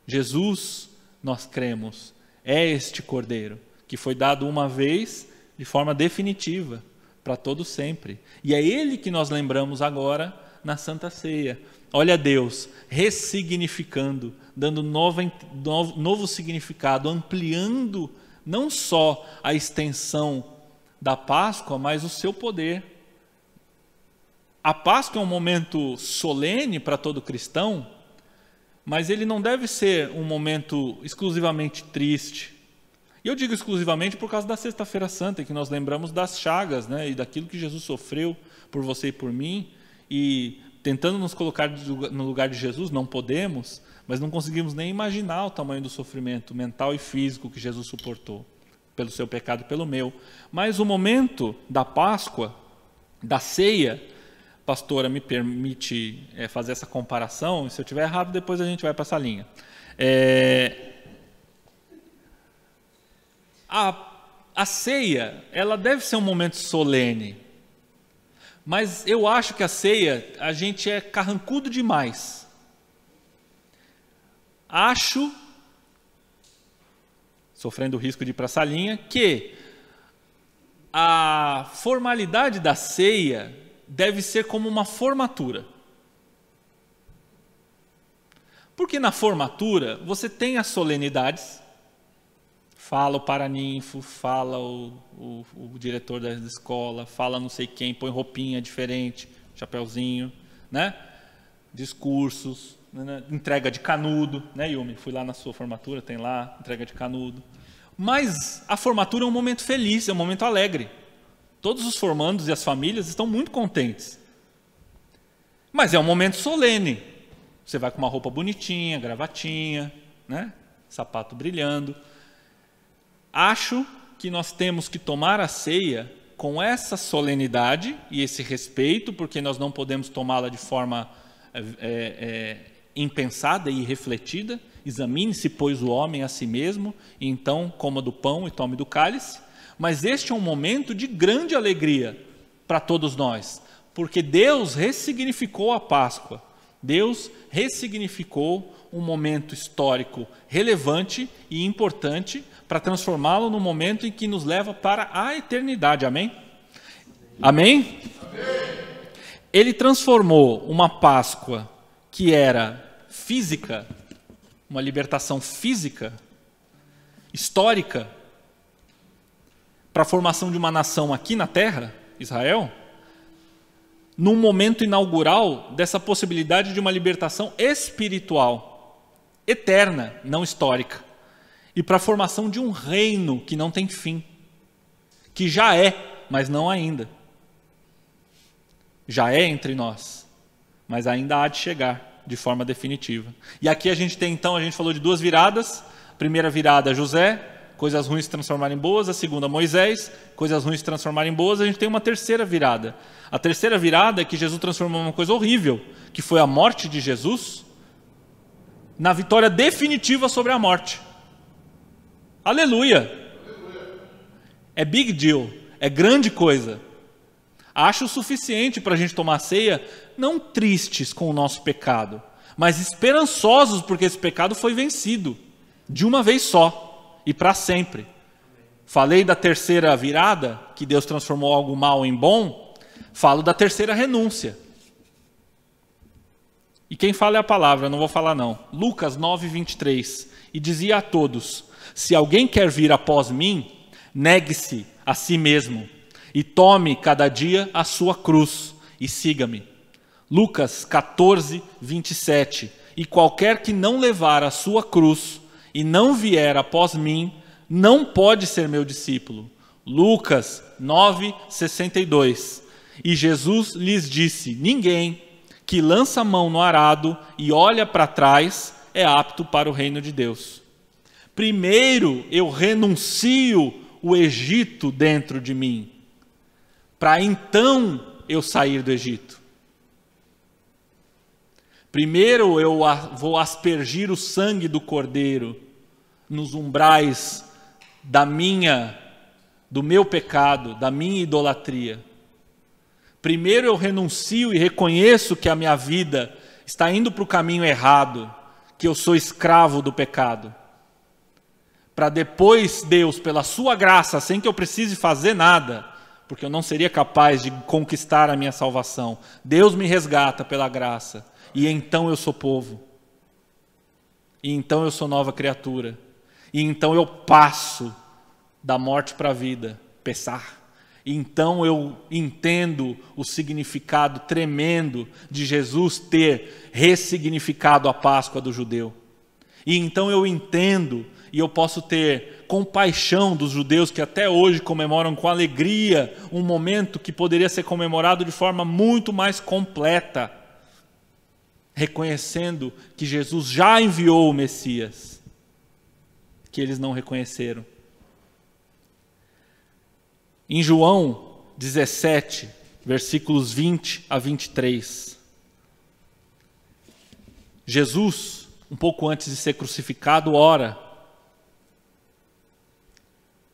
Jesus, nós cremos, é este cordeiro que foi dado uma vez de forma definitiva, para todo sempre. E é ele que nós lembramos agora na Santa Ceia. Olha Deus ressignificando, dando novo significado, ampliando não só a extensão da Páscoa, mas o seu poder. A Páscoa é um momento solene para todo cristão, mas ele não deve ser um momento exclusivamente triste. E eu digo exclusivamente por causa da Sexta-feira Santa, que nós lembramos das chagas, né, e daquilo que Jesus sofreu por você e por mim, e tentando nos colocar no lugar de Jesus, não podemos, mas não conseguimos nem imaginar o tamanho do sofrimento mental e físico que Jesus suportou, pelo seu pecado e pelo meu. Mas o momento da Páscoa, da ceia, pastora, me permite fazer essa comparação, e se eu estiver errado, depois a gente vai para essa linha. A ceia, ela deve ser um momento solene, mas eu acho que a ceia, a gente é carrancudo demais. Acho, sofrendo o risco de ir para essa linha, que a formalidade da ceia deve ser como uma formatura. Porque na formatura você tem as solenidades, fala o paraninfo, fala o diretor da escola, fala não sei quem, põe roupinha diferente, chapeuzinho, né? Discursos, né? Entrega de canudo, né, Yumi? Fui lá na sua formatura, tem lá, entrega de canudo. Mas a formatura é um momento feliz, é um momento alegre. Todos os formandos e as famílias estão muito contentes. Mas é um momento solene. Você vai com uma roupa bonitinha, gravatinha, né? Sapato brilhando. Acho que nós temos que tomar a ceia com essa solenidade e esse respeito, porque nós não podemos tomá-la de forma impensada e irrefletida. Examine-se, pois, o homem a si mesmo, e então coma do pão e tome do cálice. Mas este é um momento de grande alegria para todos nós, porque Deus ressignificou a Páscoa. Deus ressignificou um momento histórico relevante e importante para transformá-lo num momento em que nos leva para a eternidade. Amém? Amém? Amém. Ele transformou uma Páscoa que era física, uma libertação física, histórica, para a formação de uma nação aqui na terra, Israel, num momento inaugural dessa possibilidade de uma libertação espiritual, eterna, não histórica, e para a formação de um reino que não tem fim, que já é, mas não ainda. Já é entre nós, mas ainda há de chegar de forma definitiva. E aqui a gente tem, então, a gente falou de duas viradas. A primeira virada, José, coisas ruins se transformarem em boas. A segunda, Moisés, coisas ruins se transformarem em boas. A gente tem uma terceira virada. A terceira virada é que Jesus transformou uma coisa horrível, que foi a morte de Jesus, na vitória definitiva sobre a morte. Aleluia! É big deal, é grande coisa. Acho o suficiente para a gente tomar ceia, não tristes com o nosso pecado, mas esperançosos porque esse pecado foi vencido. de uma vez só e para sempre. Falei da terceira virada, que Deus transformou algo mal em bom, falo da terceira renúncia. E quem fala é a palavra, eu não vou falar não. Lucas 9:23, e dizia a todos: se alguém quer vir após mim, negue-se a si mesmo, e tome cada dia a sua cruz, e siga-me. Lucas 14:27, e qualquer que não levar a sua cruz, e não vier após mim, não pode ser meu discípulo. Lucas 9:62, e Jesus lhes disse: ninguém que lança a mão no arado e olha para trás é apto para o reino de Deus. Primeiro eu renuncio o Egito dentro de mim, para então eu sair do Egito. Primeiro eu vou aspergir o sangue do Cordeiro nos umbrais do meu pecado, da minha idolatria. Primeiro eu renuncio e reconheço que a minha vida está indo para o caminho errado, que eu sou escravo do pecado. Para depois Deus, pela sua graça, sem que eu precise fazer nada, porque eu não seria capaz de conquistar a minha salvação, Deus me resgata pela graça, e então eu sou povo, e então eu sou nova criatura, e então eu passo da morte para a vida, Pessah. Então eu entendo o significado tremendo de Jesus ter ressignificado a Páscoa do judeu. E então eu entendo e eu posso ter compaixão dos judeus que até hoje comemoram com alegria um momento que poderia ser comemorado de forma muito mais completa, reconhecendo que Jesus já enviou o Messias, que eles não reconheceram. Em João 17, versículos 20 a 23, Jesus, um pouco antes de ser crucificado, ora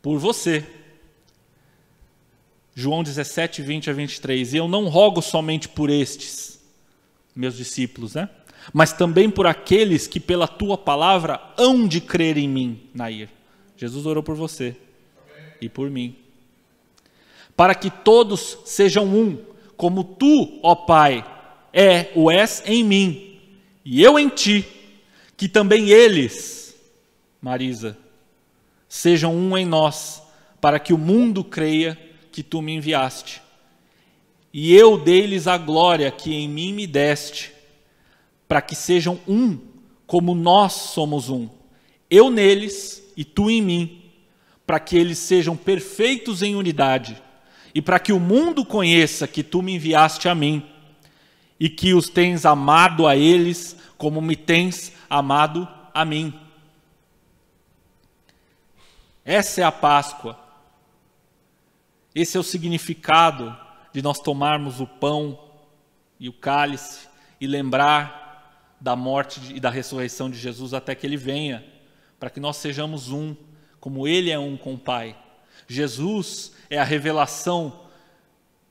por você. João 17, 20 a 23, e eu não rogo somente por estes, meus discípulos, mas também por aqueles que pela tua palavra hão de crer em mim, Nair. Jesus orou por você e por mim. Para que todos sejam um, como tu, ó Pai, és em mim, e eu em ti, que também eles, Marisa, sejam um em nós, para que o mundo creia que tu me enviaste. E eu dei-lhes a glória que em mim me deste, para que sejam um, como nós somos um, eu neles e tu em mim, para que eles sejam perfeitos em unidade, e para que o mundo conheça que tu me enviaste a mim, e que os tens amado a eles, como me tens amado a mim. Essa é a Páscoa. Esse é o significado de nós tomarmos o pão e o cálice e lembrar da morte e da ressurreição de Jesus até que Ele venha, para que nós sejamos um, como Ele é um com o Pai. Jesus é a revelação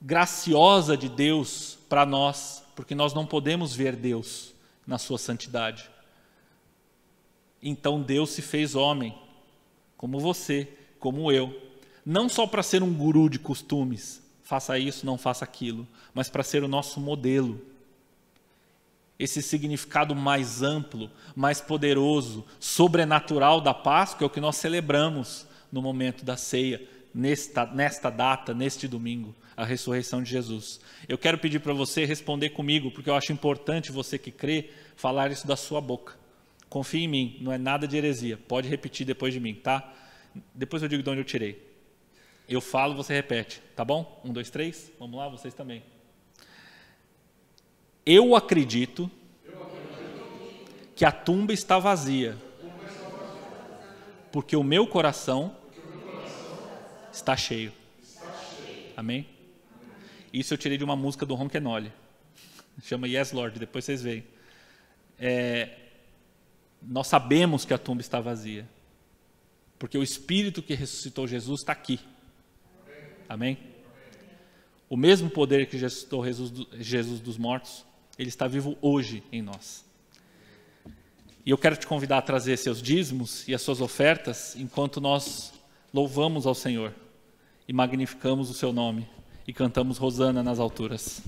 graciosa de Deus para nós, porque nós não podemos ver Deus na sua santidade. Então Deus se fez homem, como você, como eu, não só para ser um guru de costumes, faça isso, não faça aquilo, mas para ser o nosso modelo. Esse significado mais amplo, mais poderoso, sobrenatural da Páscoa é o que nós celebramos no momento da ceia, nesta data, neste domingo, a ressurreição de Jesus. Eu quero pedir para você responder comigo, porque eu acho importante você que crê falar isso da sua boca. Confie em mim, não é nada de heresia. Pode repetir depois de mim, tá? Depois eu digo de onde eu tirei. Eu falo, você repete, tá bom? 1, 2, 3, vamos lá, vocês também. Eu acredito que a tumba está vazia, porque o meu coração está cheio. Amém? Isso eu tirei de uma música do Ron Kenoly. Chama Yes Lord, depois vocês veem. Nós sabemos que a tumba está vazia, porque o Espírito que ressuscitou Jesus está aqui. Amém? O mesmo poder que ressuscitou Jesus dos mortos, ele está vivo hoje em nós. E eu quero te convidar a trazer seus dízimos e as suas ofertas enquanto nós louvamos ao Senhor e magnificamos o seu nome e cantamos Hosana nas alturas.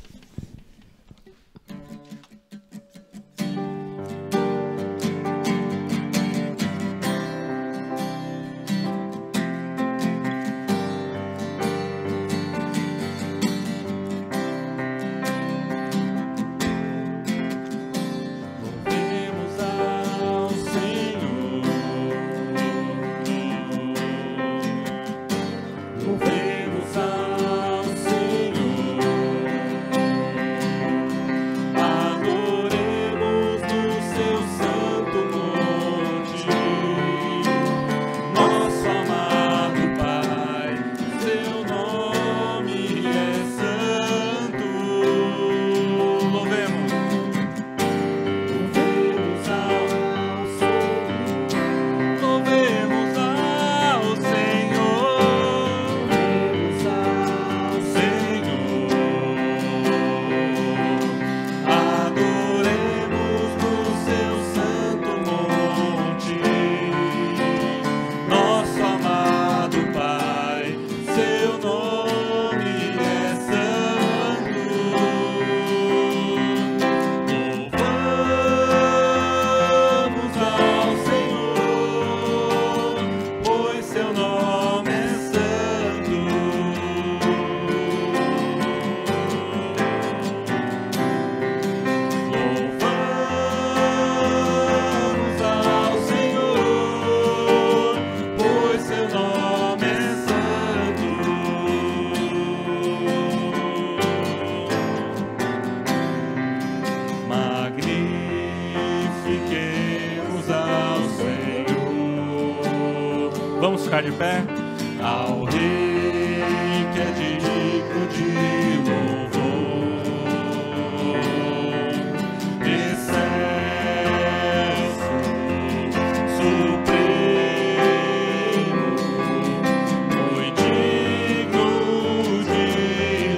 Vamos ficar de pé? Ao Rei que é digno de louvor, excelso, supremo, muito digno de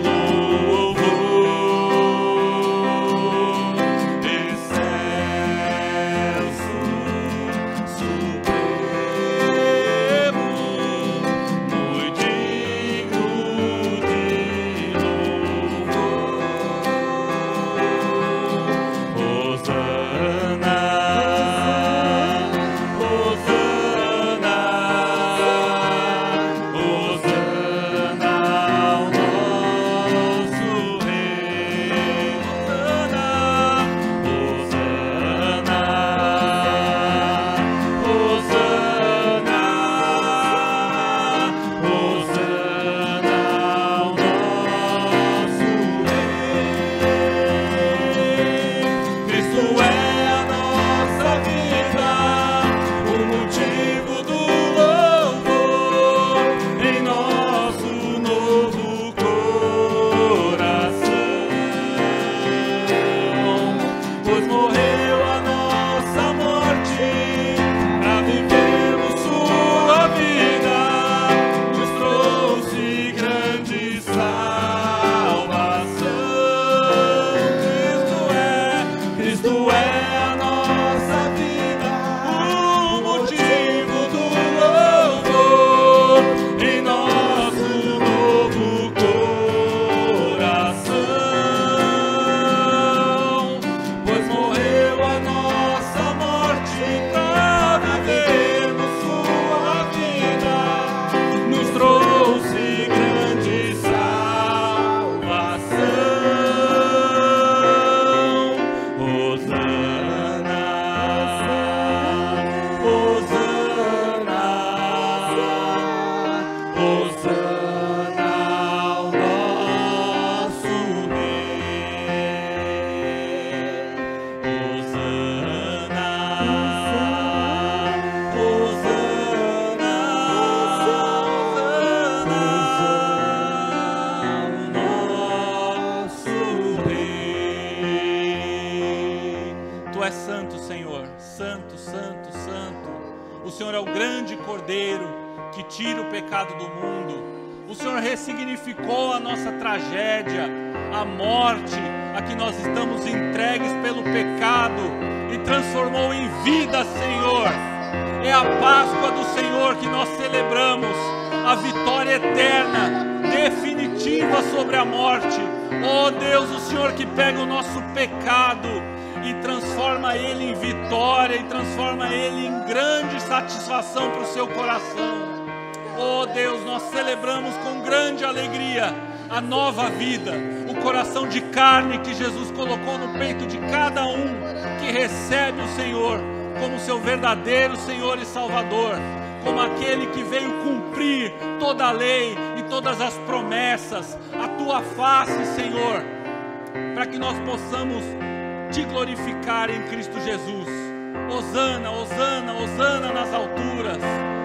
louvor, excelso, supremo, muito digno de louvor. Hosana, Hosana, Hosana ao nosso Rei. Hosana, Hosana, Hosana, Hosana ao nosso Rei. Cristo é a nossa vida, o motivo do louvor em nosso novo coração. Pois morreu a nossa morte, pra vivermos sua vida, nos trouxe grande salvação. Cristo é a nossa vida, o motivo do louvor em nosso novo coração. Pois morreu a nossa morte, pra vivermos sua vida, nos trouxe grande salvação. Hosana, Hosana, Hosana ao nosso Rei. Hosana, Hosana, Hosana ao nosso Rei. Tu és santo, Senhor, santo, santo, santo. O Senhor é o grande Cordeiro que tira o pecado do mundo. O Senhor ressignificou a nossa tragédia, a morte, a que nós estamos entregues pelo pecado e transformou em vida, Senhor. É a Páscoa do Senhor que nós celebramos, a vitória eterna, definitiva sobre a morte. Oh Deus, o Senhor que pega o nosso pecado e transforma ele em vitória, e transforma ele em grande satisfação para o seu coração. Oh Deus, nós celebramos com grande alegria a nova vida, o coração de carne que Jesus colocou no peito de cada um que recebe o Senhor como seu verdadeiro Senhor e Salvador, como aquele que veio cumprir toda a lei e todas as promessas, a tua face, Senhor, para que nós possamos te glorificar em Cristo Jesus. Hosana, hosana, hosana nas alturas.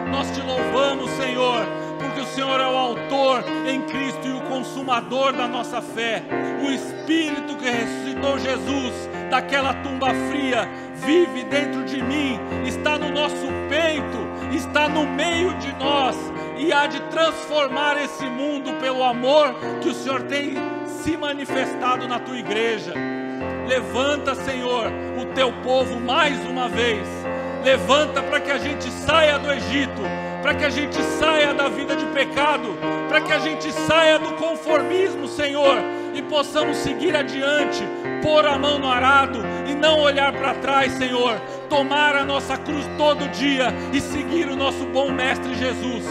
Nós te louvamos, Senhor, porque o Senhor é o autor em Cristo e o consumador da nossa fé. O Espírito que ressuscitou Jesus daquela tumba fria vive dentro de mim, está no nosso peito, está no meio de nós e há de transformar esse mundo pelo amor que o Senhor tem se manifestado na tua igreja. Levanta, Senhor, o teu povo mais uma vez. Levanta para que a gente saia do Egito, para que a gente saia da vida de pecado, para que a gente saia do conformismo, Senhor, e possamos seguir adiante, pôr a mão no arado e não olhar para trás, Senhor. Tomar a nossa cruz todo dia e seguir o nosso bom Mestre Jesus.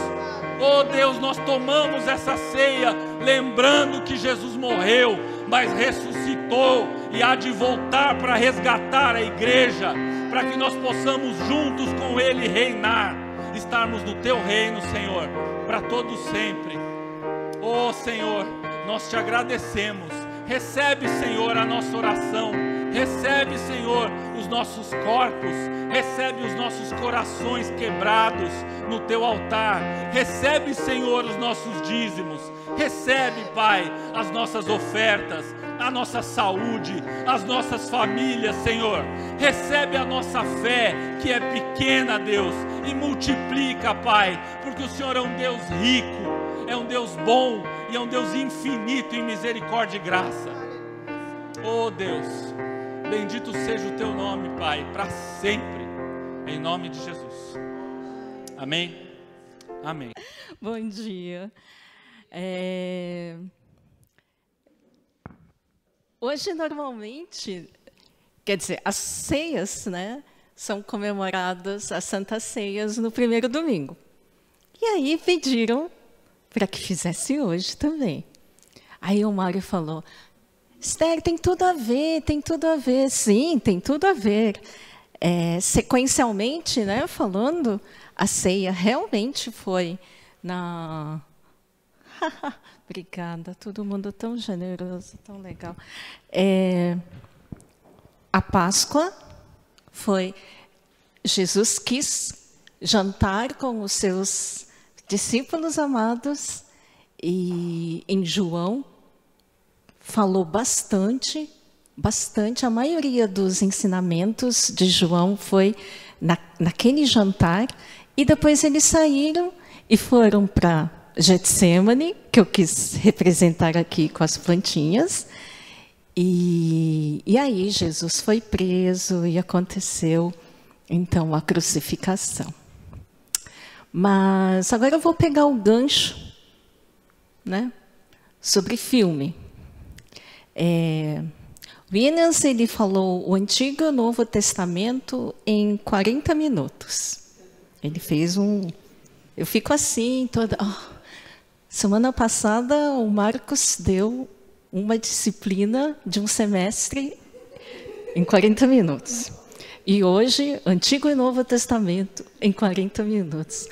Oh Deus, nós tomamos essa ceia lembrando que Jesus morreu, mas ressuscitou e há de voltar para resgatar a igreja, para que nós possamos juntos com Ele reinar, estarmos no Teu reino, Senhor, para todos sempre. Oh Senhor, nós te agradecemos. Recebe, Senhor, a nossa oração. Recebe, Senhor, os nossos corpos. Recebe os nossos corações quebrados no Teu altar. Recebe, Senhor, os nossos dízimos. Recebe, Pai, as nossas ofertas, a nossa saúde, as nossas famílias, Senhor. Recebe a nossa fé, que é pequena, Deus, e multiplica, Pai, porque o Senhor é um Deus rico, é um Deus bom e é um Deus infinito em misericórdia e graça. Oh Deus, bendito seja o Teu nome, Pai, para sempre, em nome de Jesus. Amém? Amém. Bom dia. Hoje, normalmente, quer dizer, as ceias, né, são comemoradas, as santas ceias, no primeiro domingo. E aí pediram para que fizesse hoje também. Aí o Mário falou: Esther, tem tudo a ver, tem tudo a ver. Sim, tem tudo a ver. Sequencialmente, né, falando, a ceia realmente foi na... Obrigada, todo mundo tão generoso, tão legal. A Páscoa foi... Jesus quis jantar com os seus discípulos amados e em João falou bastante, a maioria dos ensinamentos de João foi naquele jantar, e depois eles saíram e foram para Getsêmani, que eu quis representar aqui com as plantinhas, e aí Jesus foi preso e aconteceu, então, a crucificação. Mas agora eu vou pegar o gancho, né, sobre filme. Williams, ele falou o Antigo e o Novo Testamento em 40 minutos. Ele fez um... Eu fico assim, toda... Semana passada, o Marcos deu uma disciplina de um semestre em 40 minutos. E hoje, Antigo e Novo Testamento em 40 minutos.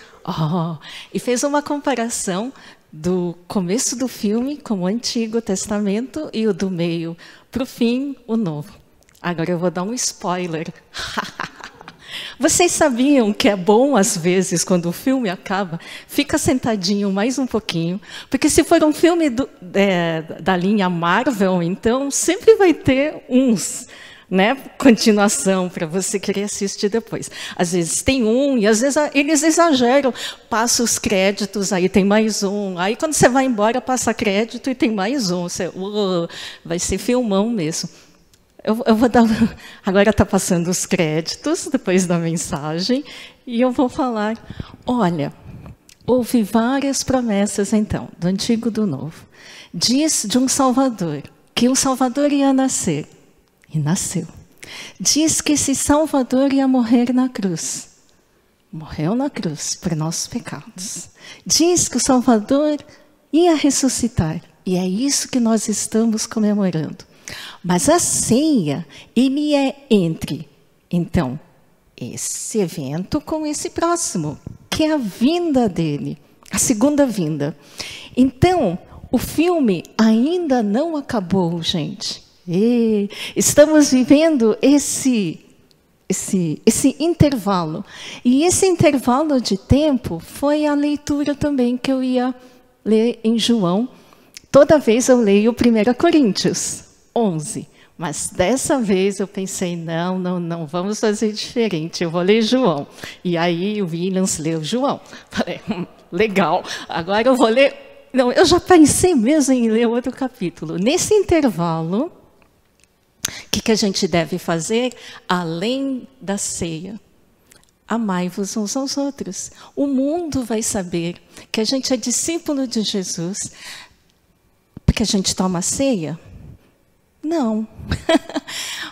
E fez uma comparação do começo do filme com o Antigo Testamento e o do meio para o fim, o Novo. Agora eu vou dar um spoiler. Vocês sabiam que é bom, às vezes, quando o filme acaba, fica sentadinho mais um pouquinho, porque se for um filme da linha Marvel, então sempre vai ter uns né, continuação para você querer assistir depois. Às vezes tem um, e às vezes eles exageram. Passa os créditos, aí tem mais um. Aí quando você vai embora, passa crédito e tem mais um. Você, vai ser filmão mesmo. Eu vou dar... Agora está passando os créditos, depois da mensagem, e eu vou falar, olha, houve várias promessas, então, do Antigo e do Novo. Diz de um Salvador, que um Salvador ia nascer. E nasceu. Diz que esse Salvador ia morrer na cruz. Morreu na cruz por nossos pecados. Diz que o Salvador ia ressuscitar. E é isso que nós estamos comemorando. Mas a ceia, ele é entre, então, esse evento com esse próximo, que é a vinda dele, a segunda vinda. Então, o filme ainda não acabou, gente. E estamos vivendo esse intervalo. E esse intervalo de tempo foi a leitura também que eu ia ler em João. Toda vez eu leio 1 Coríntios 11. Mas dessa vez eu pensei, não, vamos fazer diferente. Eu vou ler João. E aí o Williams leu João. Falei, legal, agora eu vou ler... Não, eu já pensei mesmo em ler outro capítulo. Nesse intervalo... O que a gente deve fazer, além da ceia? Amai-vos uns aos outros. O mundo vai saber que a gente é discípulo de Jesus porque a gente toma ceia? Não.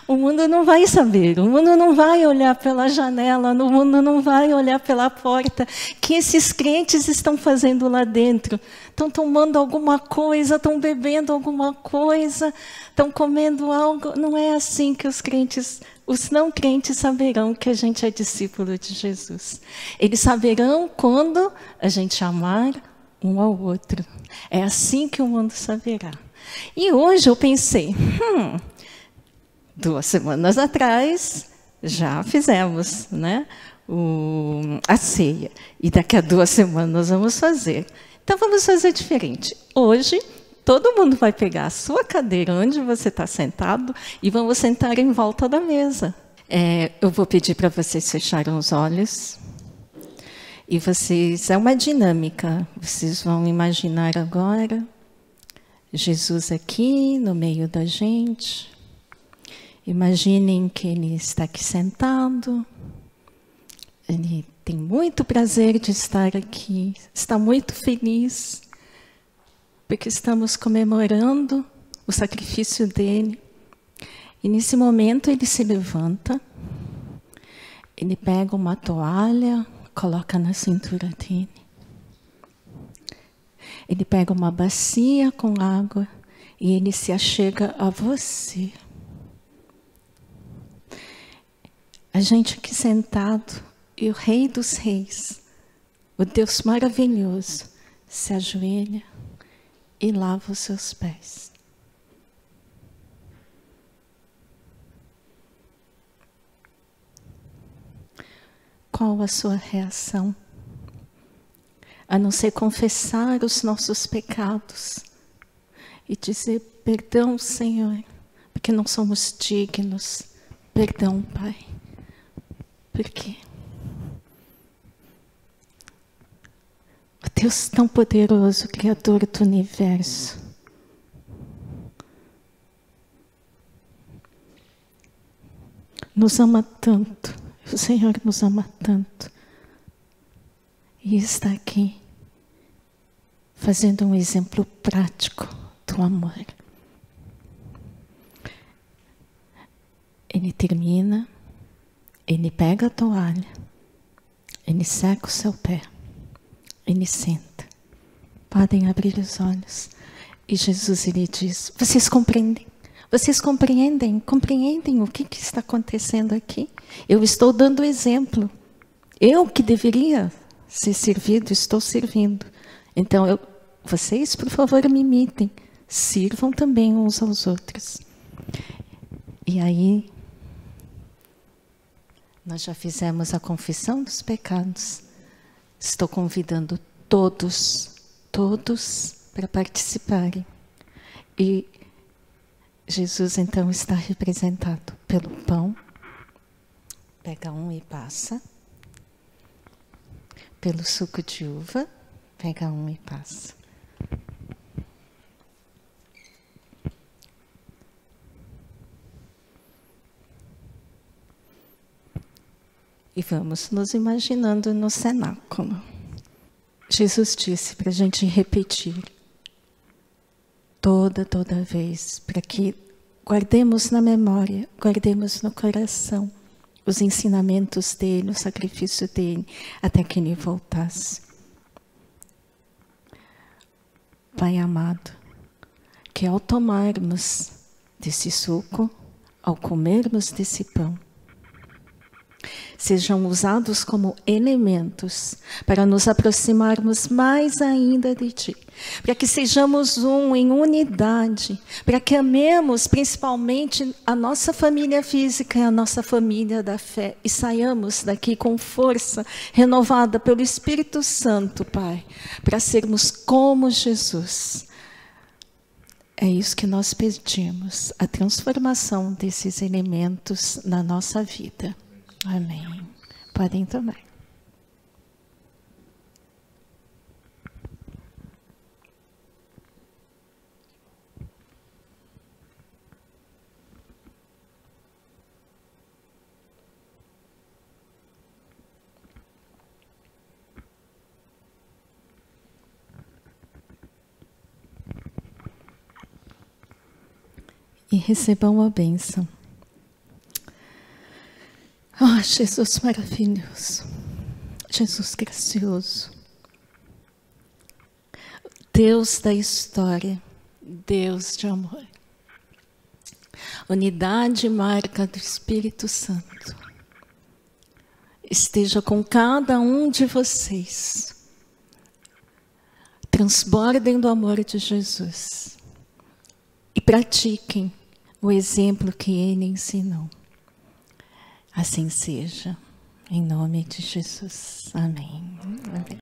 O mundo não vai saber, o mundo não vai olhar pela janela, o mundo não vai olhar pela porta, que esses crentes estão fazendo lá dentro. Estão tomando alguma coisa, estão bebendo alguma coisa, estão comendo algo. Não é assim que os não crentes saberão que a gente é discípulo de Jesus. Eles saberão quando a gente amar um ao outro. É assim que o mundo saberá. E hoje eu pensei, 2 semanas atrás já fizemos, né, a ceia. E daqui a 2 semanas vamos fazer. Então vamos fazer diferente. Hoje todo mundo vai pegar a sua cadeira onde você está sentado e vamos sentar em volta da mesa. Eu vou pedir para vocês fecharem os olhos. E vocês, é uma dinâmica, vocês vão imaginar agora Jesus aqui no meio da gente. Imaginem que Ele está aqui sentado. Ele tem muito prazer de estar aqui. Está muito feliz. Porque estamos comemorando o sacrifício dele. E nesse momento Ele se levanta. Ele pega uma toalha, coloca na cintura dele. Ele pega uma bacia com água e Ele se achega a você. A gente aqui sentado e o Rei dos Reis, o Deus maravilhoso, se ajoelha e lava os seus pés. Qual a sua reação? A não ser confessar os nossos pecados e dizer, perdão, Senhor, porque não somos dignos. Perdão, Pai. Porque o Deus tão poderoso, Criador do Universo, nos ama tanto, o Senhor nos ama tanto, e está aqui, fazendo um exemplo prático do amor. Ele termina, Ele pega a toalha, Ele seca o seu pé, Ele senta. Podem abrir os olhos. E Jesus, Ele diz, vocês compreendem? Vocês compreendem? Compreendem o que está acontecendo aqui? Eu estou dando exemplo. Eu que deveria ser servido, estou servindo. Então, vocês, por favor, me imitem. Sirvam também uns aos outros. E aí, nós já fizemos a confissão dos pecados. Estou convidando todos para participarem. E Jesus, então, está representado pelo pão. Pega um e passa. Pelo suco de uva. Pega um e passa. E vamos nos imaginando no cenáculo. Jesus disse para a gente repetir toda vez, para que guardemos na memória, guardemos no coração os ensinamentos dele, o sacrifício dele, até que ele voltasse. Pai amado, que ao tomarmos desse suco, ao comermos desse pão, sejam usados como elementos para nos aproximarmos mais ainda de Ti, para que sejamos um em unidade, para que amemos principalmente a nossa família física e a nossa família da fé e saiamos daqui com força renovada pelo Espírito Santo, Pai, para sermos como Jesus. É isso que nós pedimos, a transformação desses elementos na nossa vida. Amém. Podem tomar. E recebam a bênção. Oh, Jesus maravilhoso, Jesus gracioso, Deus da história, Deus de amor, unidade e marca do Espírito Santo, esteja com cada um de vocês, transbordem do amor de Jesus e pratiquem o exemplo que Ele ensinou. Assim seja, em nome de Jesus. Amém. Amém.